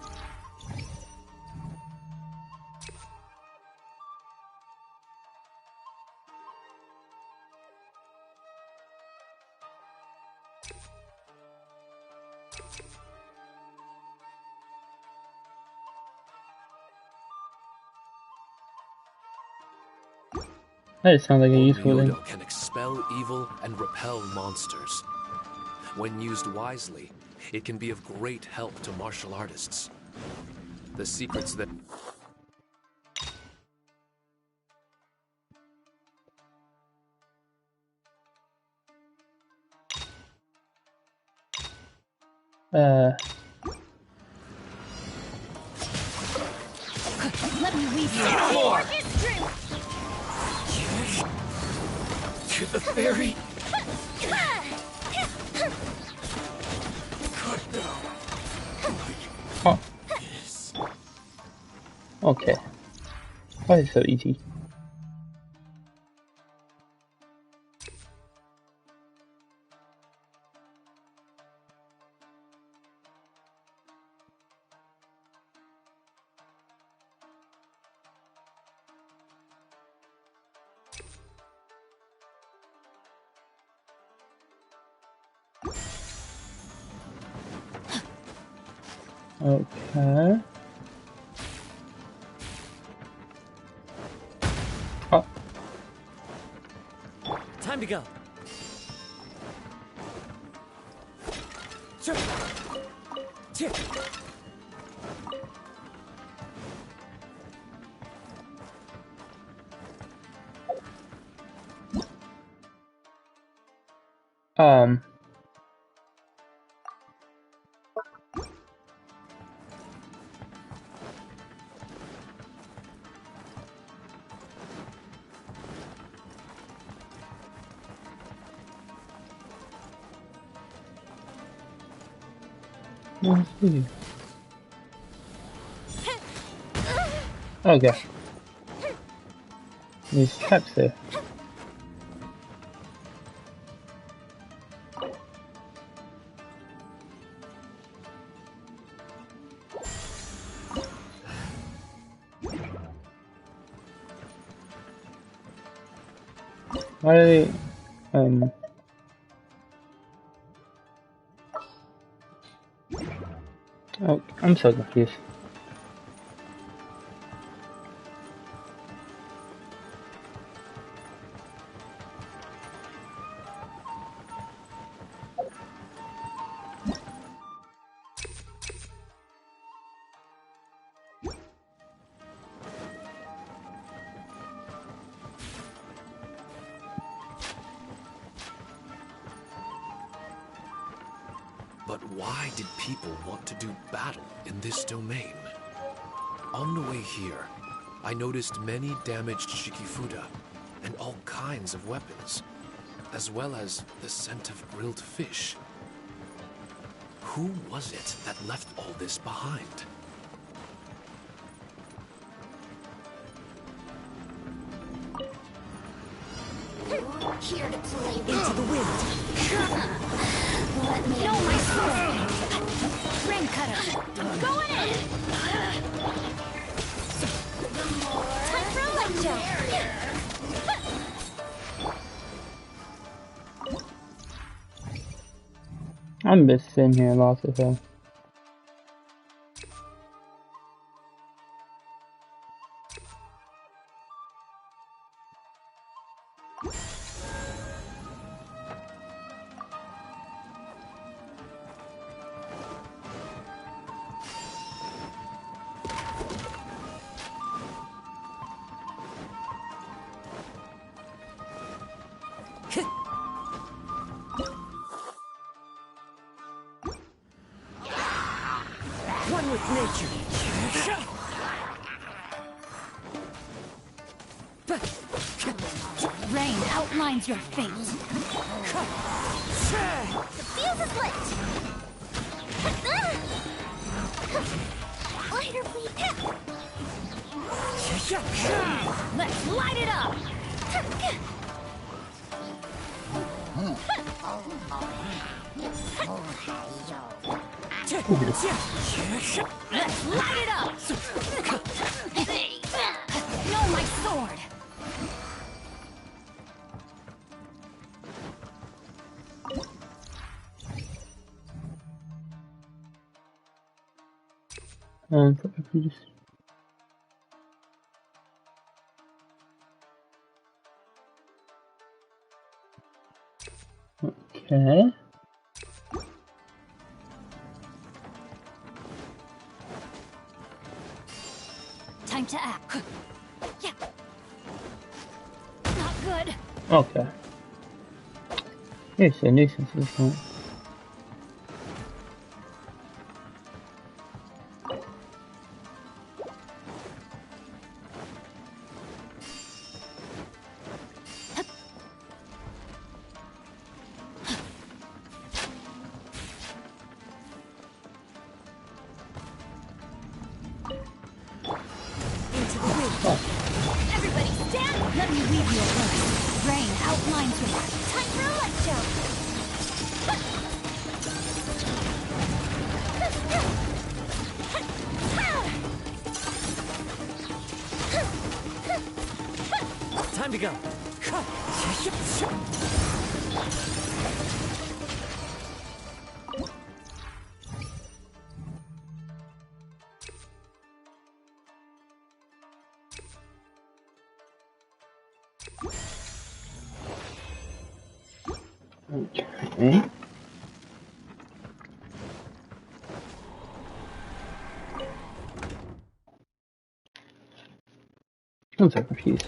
That sounds like a useful thing. Onmyodo can expel evil and repel monsters. When used wisely, it can be of great help to martial artists. The secrets that... Let me weave you more history! To the fairy! Oh. Okay. Why is it so easy? Okay. Oh. Time to go. Sure. Cheer. Let's see. Okay. There's traps there. Why are they, oh, I'm so confused. But why did people want to do battle in this domain? On the way here, I noticed many damaged Shikifuda and all kinds of weapons, as well as the scent of grilled fish. Who was it that left all this behind? Here to play Into the wind. Let me No, my sword. Rain cutter. Going in. Time for a light show. I'm just sitting here lost as hell. One with nature. Rain outlines your fate. The fuse is lit! Lighter, please! Let's light it up. Let's light it up. No, my sword. So if we just okay. Time to act. Yeah. Not good. Okay. It's a nuisance, isn't it? Everybody stand! Let me weave you a word. Rain outlines your time for a light show. Time to go. Okay. I'm so confused.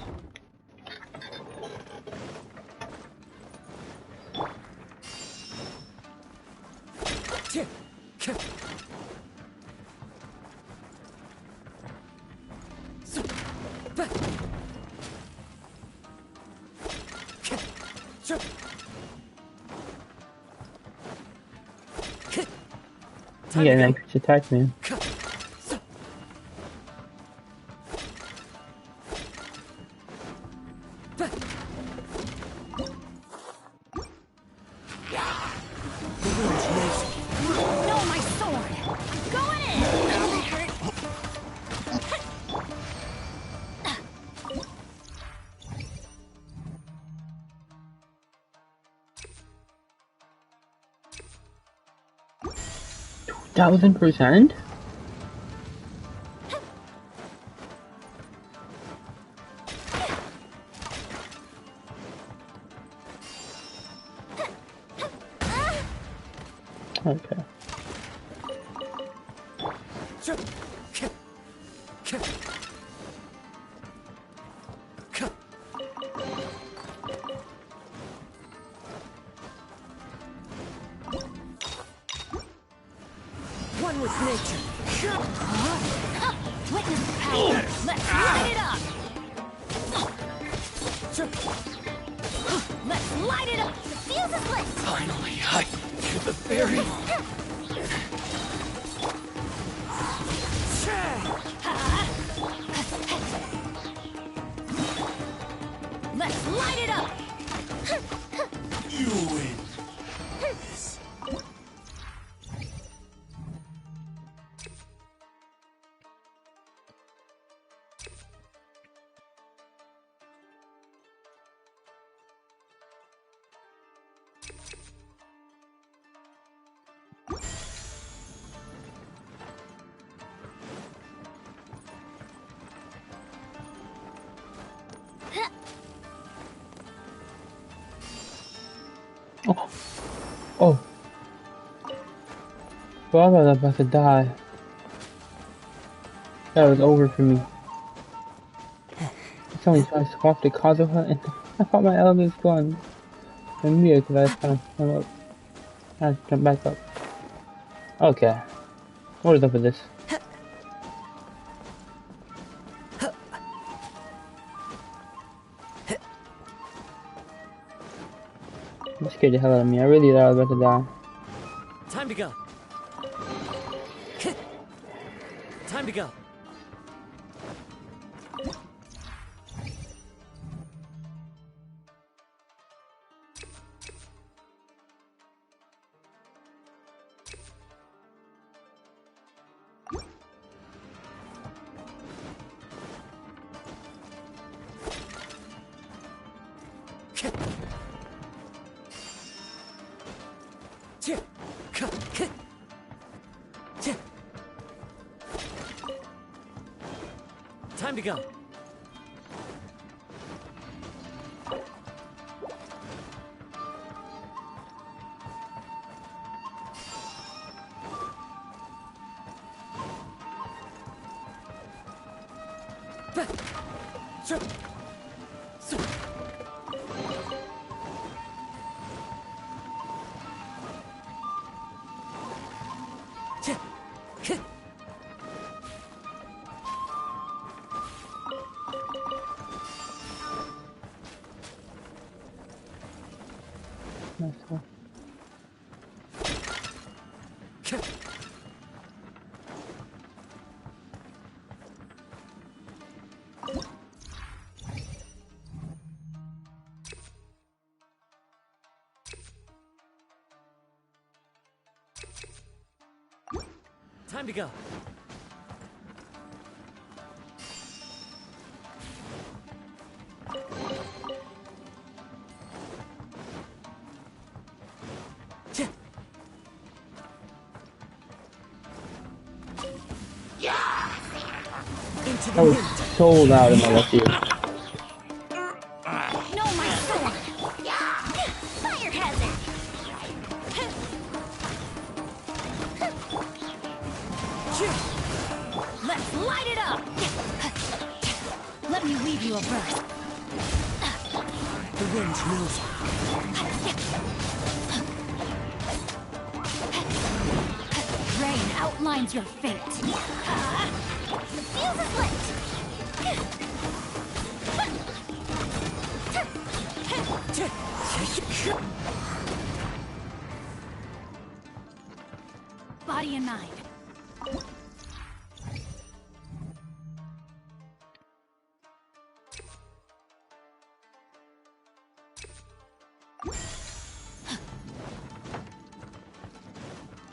Yeah, and then she attacked me. No, my sword. I'm going in. 1000%? Okay. One with nature. Witness the power. Let's light it up. Let's light it up. The fuse is lit. Finally, I hear the fairy. Let's light it up. You win. Oh. Well, I was about to die. That was over for me. Someone tries to walk the Kazuha and I thought my element's gone. And me, because I found him up. I had to jump back up. Okay. What is up with this? You scared the hell out of me. I really thought I was about to die. Time to go. Time to go. Time to go. Time to go. That was so loud in my left ear. No, my sword. Fire hazard. Let's light it up. Let me weave you a verse. The wind knows. Rain outlines your fate. The fuse is lit. Body and mind.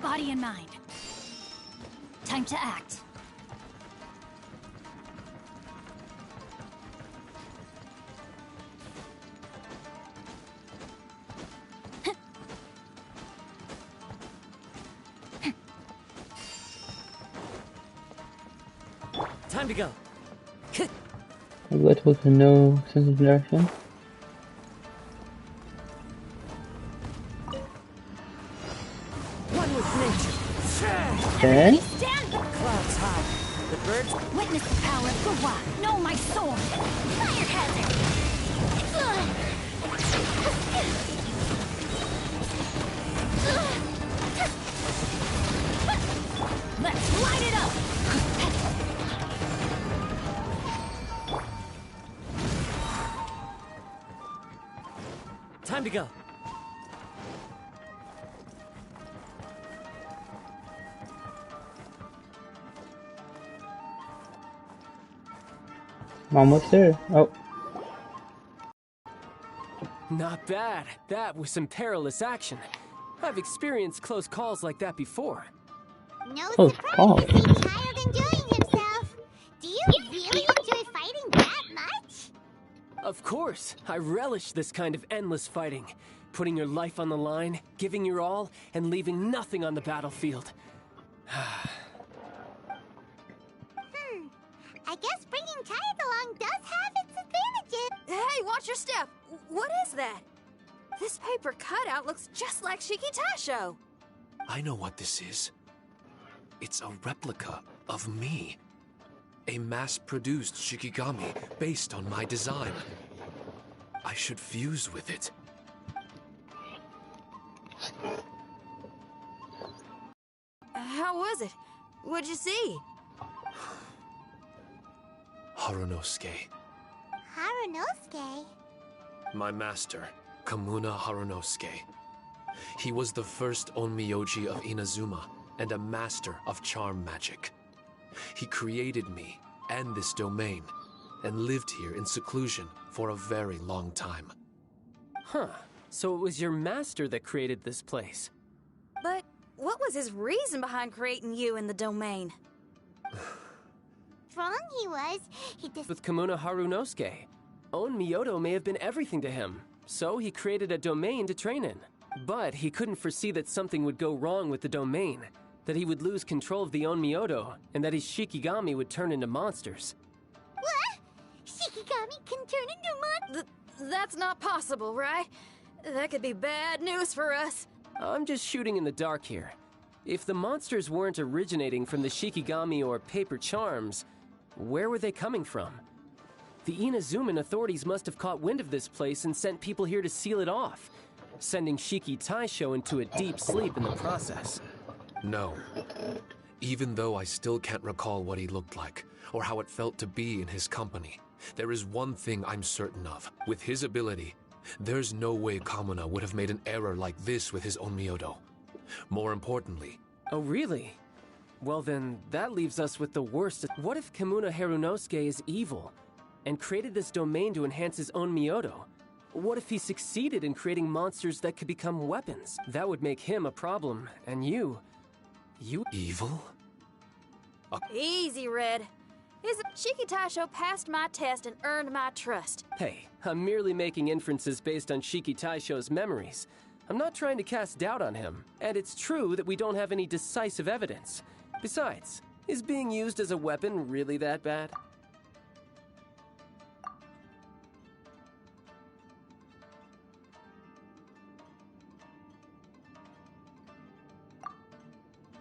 Body and mind. Time to act. Time to go. Let's go to no sense of direction. One with nature. Okay. Stand! Clouds high. The birds. Witness the power of Gawa. Know my sword. Fire hazard! Let's light it up! Time to go. I'm almost there. Oh. Not bad. That was some perilous action. I've experienced close calls like that before. No Oh, surprise oh. to see Child enjoying himself. Do you really enjoy fighting that much? Of course, I relish this kind of endless fighting. Putting your life on the line, giving your all, and leaving nothing on the battlefield. I guess bringing Child along does have its advantages. Hey, watch your step. What is that? This paper cutout looks just like Shiki Taisho. I know what this is. It's a replica of me. A mass-produced Shikigami based on my design. I should fuse with it. How was it? What'd you see? Harunosuke. Harunosuke? My master, Kamuna Harunosuke. He was the first Onmyoji of Inazuma and a master of charm magic. He created me and this domain and lived here in seclusion for a very long time. Huh. So it was your master that created this place. But what was his reason behind creating you in the domain? Wrong he was. He With Kamuna Harunosuke, Onmyodo may have been everything to him, so he created a domain to train in. But he couldn't foresee that something would go wrong with the domain, that he would lose control of the Onmyodo, and that his Shikigami would turn into monsters. What? Shikigami can turn into monsters? That's not possible, right? That could be bad news for us. I'm just shooting in the dark here. If the monsters weren't originating from the Shikigami or paper charms, where were they coming from? The Inazuman authorities must have caught wind of this place and sent people here to seal it off, sending Shiki Taisho into a deep sleep in the process. No. Even though I still can't recall what he looked like, or how it felt to be in his company, there is one thing I'm certain of. With his ability, there's no way Kamuna would have made an error like this with his Onmyodo. More importantly... Oh, really? Well then, that leaves us with the worst. What if Kamuna Harunosuke is evil, and created this domain to enhance his Onmyodo? What if he succeeded in creating monsters that could become weapons? That would make him a problem, and you... Evil? Easy, Red. Shiki Taisho passed my test and earned my trust. Hey, I'm merely making inferences based on Shiki Taisho's memories. I'm not trying to cast doubt on him, and it's true that we don't have any decisive evidence. Besides, is being used as a weapon really that bad?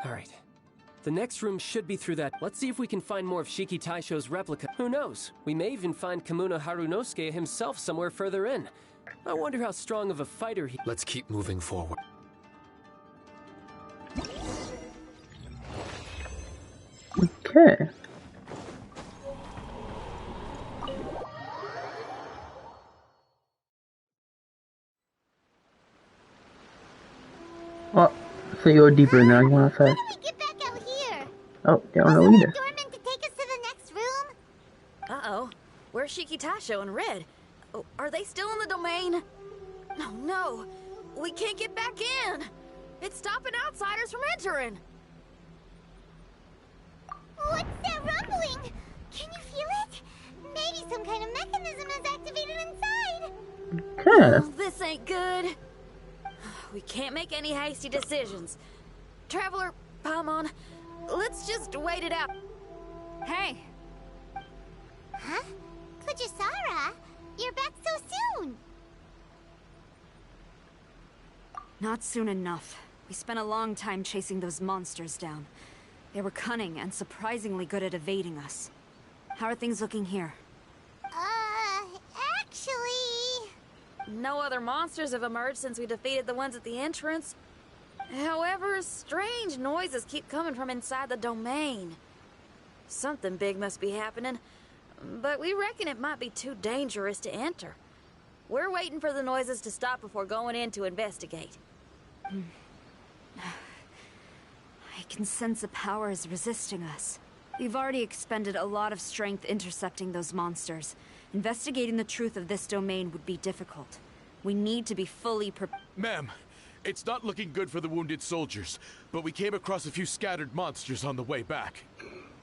Alright. The next room should be through that. Let's see if we can find more of Shiki Taisho's replica. Who knows? We may even find Kamuna Harunosuke himself somewhere further in. I wonder how strong of a fighter he... Let's keep moving forward. Okay. Oh, so you're deeper in there. You want to How do we get back out here? Oh, they don't know either. Was Dorman to take us to the next room? Uh-oh. Where's Shiki Taisho and Red? Oh, are they still in the domain? No. We can't get back in. It's stopping outsiders from entering. What's that rumbling? Can you feel it? Maybe some kind of mechanism is activated inside. Okay. Oh, this ain't good. We can't make any hasty decisions. Traveler, Paimon, let's just wait it out. Hey, Huh? Kujisara? You're back so soon! Not soon enough. We spent a long time chasing those monsters down. They were cunning and surprisingly good at evading us. How are things looking here? Actually... No other monsters have emerged since we defeated the ones at the entrance. However, strange noises keep coming from inside the domain. Something big must be happening, but we reckon it might be too dangerous to enter. We're waiting for the noises to stop before going in to investigate. I can sense a power is resisting us. We've already expended a lot of strength intercepting those monsters. Investigating the truth of this domain would be difficult. We need to be fully prepared. Ma'am, it's not looking good for the wounded soldiers, but we came across a few scattered monsters on the way back.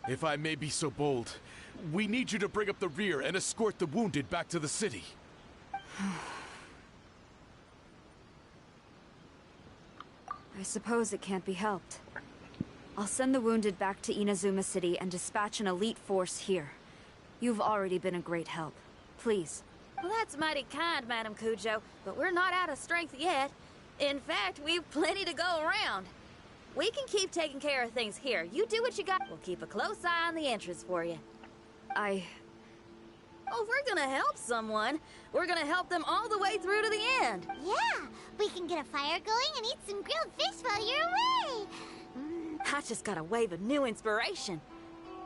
If I may be so bold, we need you to bring up the rear and escort the wounded back to the city. I suppose it can't be helped. I'll send the wounded back to Inazuma City and dispatch an elite force here. You've already been a great help. Please. Well, that's mighty kind, Madam Kujo, but we're not out of strength yet. In fact, we've plenty to go around. We can keep taking care of things here. You do what you got. We'll keep a close eye on the entrance for you. Oh, if we're gonna help someone, we're gonna help them all the way through to the end. Yeah, we can get a fire going and eat some grilled fish while you're away. I just got a wave of new inspiration.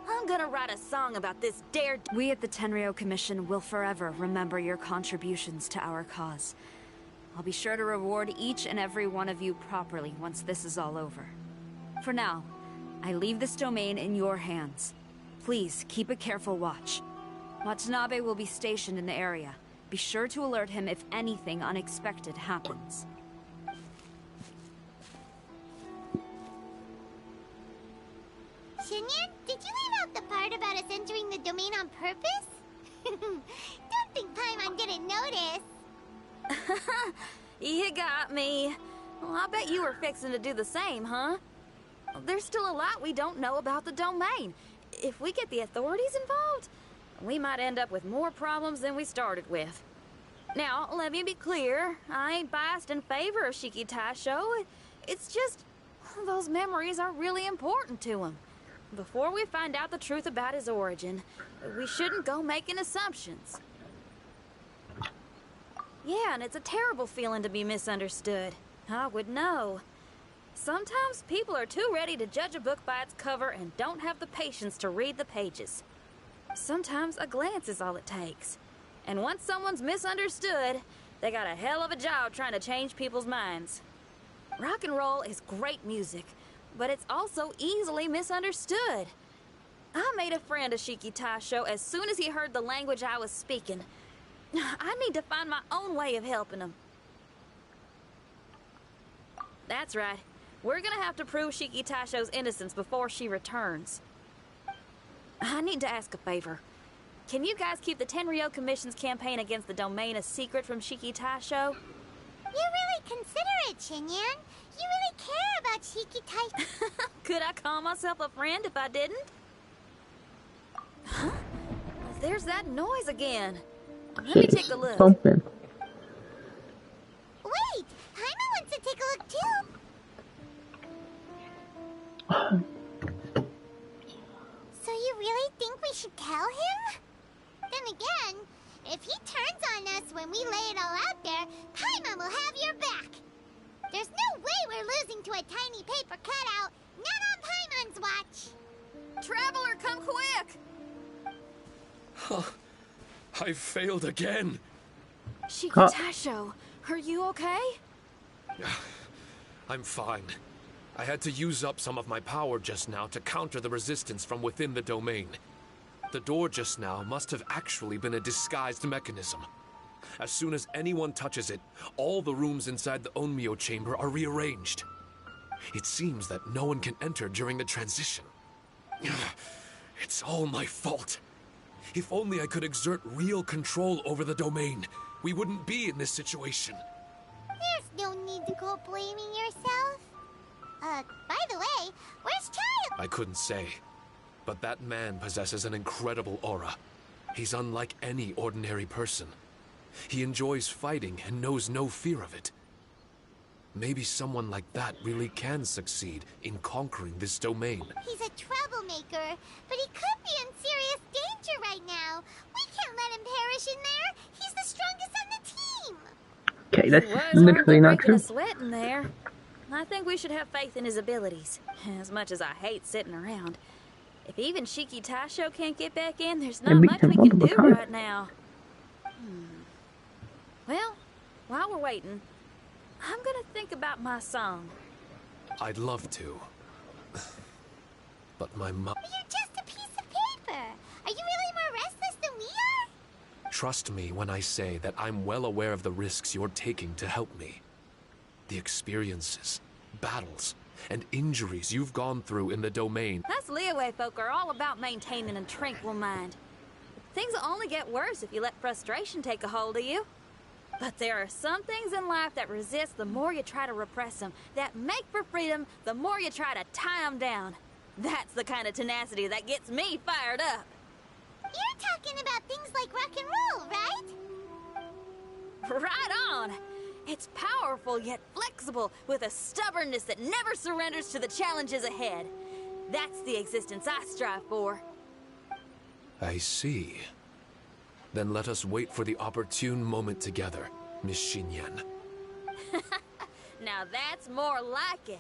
I'm gonna write a song about this We at the Tenryou Commission will forever remember your contributions to our cause. I'll be sure to reward each and every one of you properly once this is all over. For now, I leave this domain in your hands. Please keep a careful watch. Watanabe will be stationed in the area. Be sure to alert him if anything unexpected happens. Shinyan, did you leave out the part about us entering the domain on purpose? Don't think Paimon didn't notice. You got me. Well, I bet you were fixing to do the same, huh? There's still a lot we don't know about the domain. If we get the authorities involved, we might end up with more problems than we started with. Now, let me be clear. I ain't biased in favor of Shiki Taisho. It's just, those memories are really important to him. Before we find out the truth about his origin, we shouldn't go making assumptions. Yeah, and it's a terrible feeling to be misunderstood. I would know. Sometimes people are too ready to judge a book by its cover and don't have the patience to read the pages. Sometimes a glance is all it takes. And once someone's misunderstood, they got a hell of a job trying to change people's minds. Rock and roll is great music, but it's also easily misunderstood. I made a friend of Shiki Taisho as soon as he heard the language I was speaking. I need to find my own way of helping him. That's right. We're gonna have to prove Shiki Taisho's innocence before she returns. I need to ask a favor. Can you guys keep the Tenryou Commission's campaign against the domain a secret from Shiki Taisho? You're really considerate, Shinyan. You really care about Shiki Taisho. Could I call myself a friend if I didn't? Huh? There's that noise again. Let me take a look. Pumping. Wait! Paimon wants to take a look too! So you really think we should tell him? Then again, if he turns on us when we lay it all out there, Paimon will have your back! There's no way we're losing to a tiny paper cutout, not on Paimon's watch! Traveler, come quick! I failed again. Shiki Taisho, are you okay? I'm fine. I had to use up some of my power just now to counter the resistance from within the domain. The door just now must have actually been a disguised mechanism. As soon as anyone touches it, all the rooms inside the Onmyo chamber are rearranged. It seems that no one can enter during the transition. It's all my fault. If only I could exert real control over the domain, we wouldn't be in this situation. There's no need to go blaming yourself. By the way, where's Child? I couldn't say, but that man possesses an incredible aura. He's unlike any ordinary person. He enjoys fighting and knows no fear of it. Maybe someone like that really can succeed in conquering this domain. He's a troublemaker, but he could be in serious danger right now. We can't let him perish in there. He's the strongest on the team. Okay, that's literally not true. Sweat in there. I think we should have faith in his abilities. As much as I hate sitting around. If even Shiki Taisho can't get back in, there's not much we can do right now. Well, while we're waiting, I'm gonna think about my song. I'd love to. But my mom... You're just a piece of paper. Are you really more restless than we are? Trust me when I say that I'm well aware of the risks you're taking to help me. The experiences, battles, and injuries you've gone through in the domain. Us Liyue folk are all about maintaining a tranquil mind. Things will only get worse if you let frustration take a hold of you. But there are some things in life that resist the more you try to repress them, that make for freedom the more you try to tie them down. That's the kind of tenacity that gets me fired up. You're talking about things like rock and roll, right? Right on! It's powerful yet flexible, with a stubbornness that never surrenders to the challenges ahead. That's the existence I strive for. I see. Then let us wait for the opportune moment together, Miss Xinyan. Now that's more like it.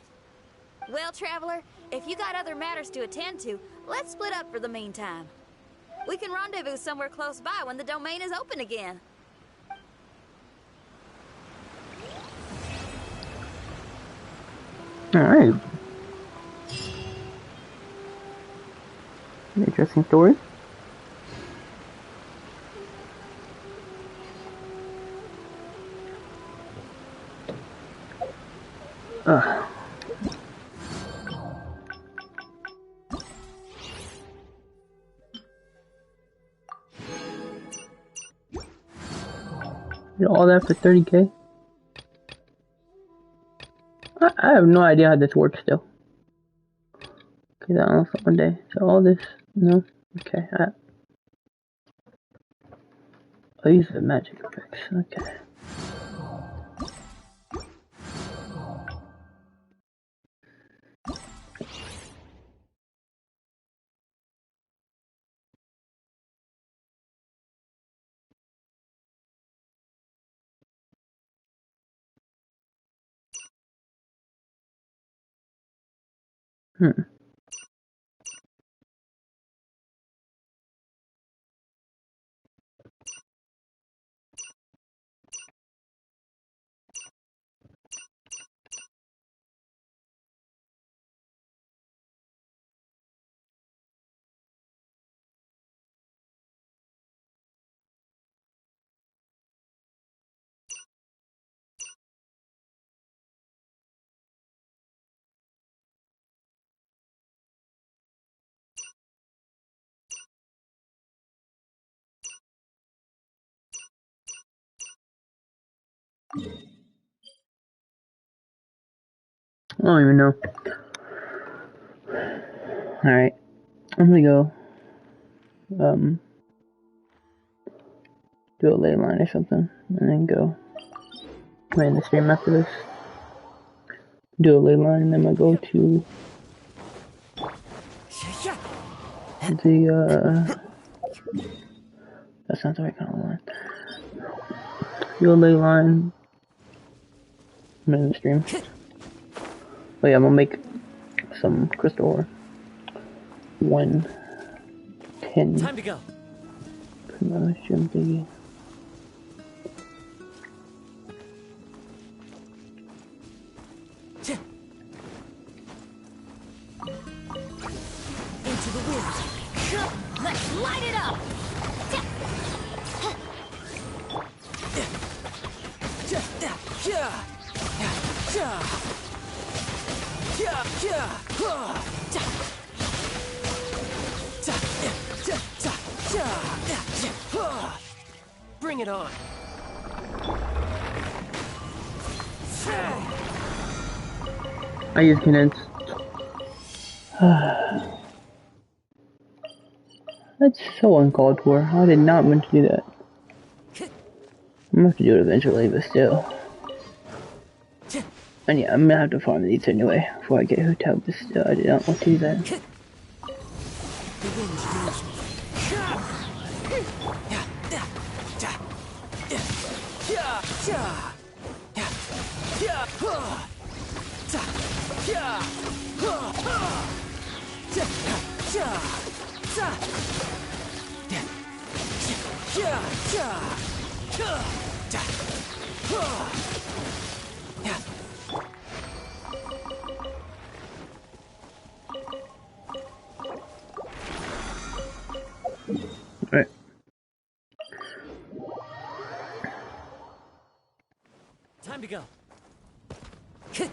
Well, Traveler, if you got other matters to attend to, let's split up for the meantime. We can rendezvous somewhere close by when the domain is open again. Alright. Interesting story. All that for 30K? I have no idea how this works still. Okay, that unlocks one day. So all this, no? Okay, oh, these are magic effects, okay. I don't even know. Alright. I'm gonna go do a ley line or something and then go end the stream after this. Do a ley line and then I'll go to the that's not the right kind of line. Do a ley line. I'm in the stream. Oh yeah, I'm gonna make some crystal ore. 110. Time to go. Promotion thingy. Into the wind. Let's light it up. Bring it on. I use condense. That's so uncalled for. I did not mean to do that. I'm gonna have to do it eventually, but still. And yeah, I'm gonna have to farm these anyway before I get hooked up, but still, I did not want to do that. Alright. Time to go. Okay.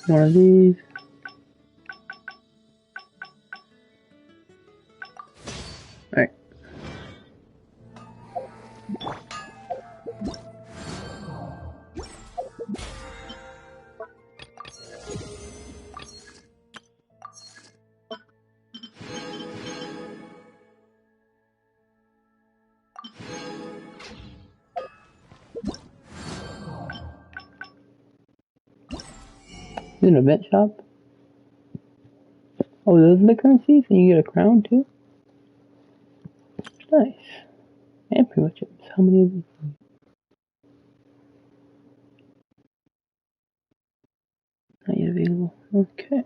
One of these. Alright. Is it an event shop? Oh, those are the currencies, and you get a crown too? Nice. And pretty much how many of these? Not yet available. Okay.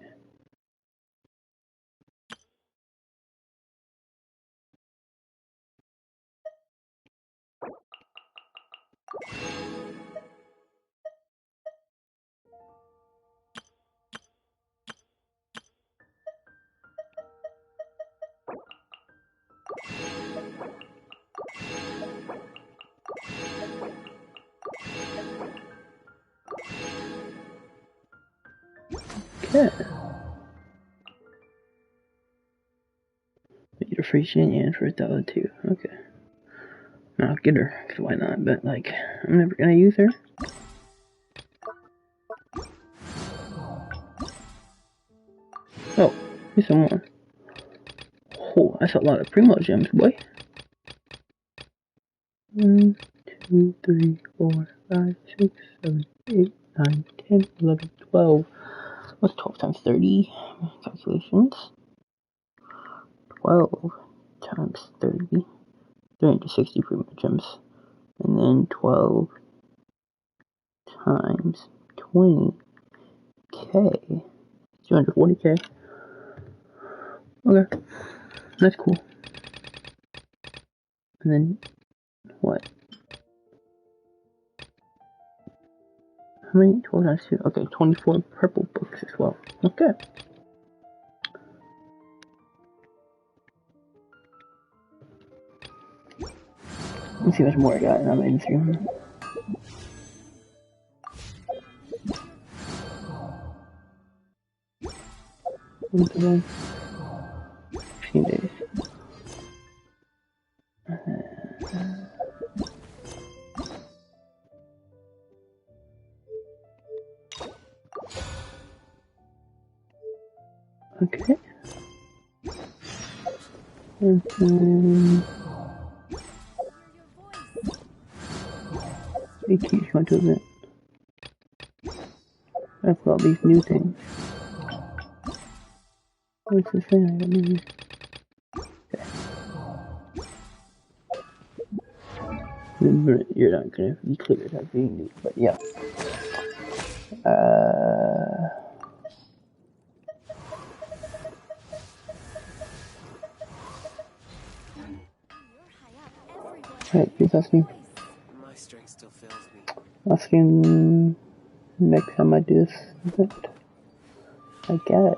Okay. Get a free Shinyan for $1 too. Okay. I'll get her, so why not? But like, I'm never gonna use her. Oh, here's some more. Oh, that's a lot of Primo gems, boy. 1, 2, 3, 4, 5, 6, 7, 8, 9, 10, 11, 12. What's 12 times 30? Calculations. 12 times 30. 360 Primo gems. And then 12 times 20. K. 240k. Okay. That's cool. And then, what? How many? 12 times 2. Okay, 24 purple books as well. Okay. Let's see how much more I got on my Instagram. Instagram. 15 days. Okay. And then they keep going to event. I've got these new things. What's this thing? I don't know. Okay. You're not gonna be clear as being new, but yeah. Alright, he's asking. My strength still fails me. Asking next time I do this event. I guess.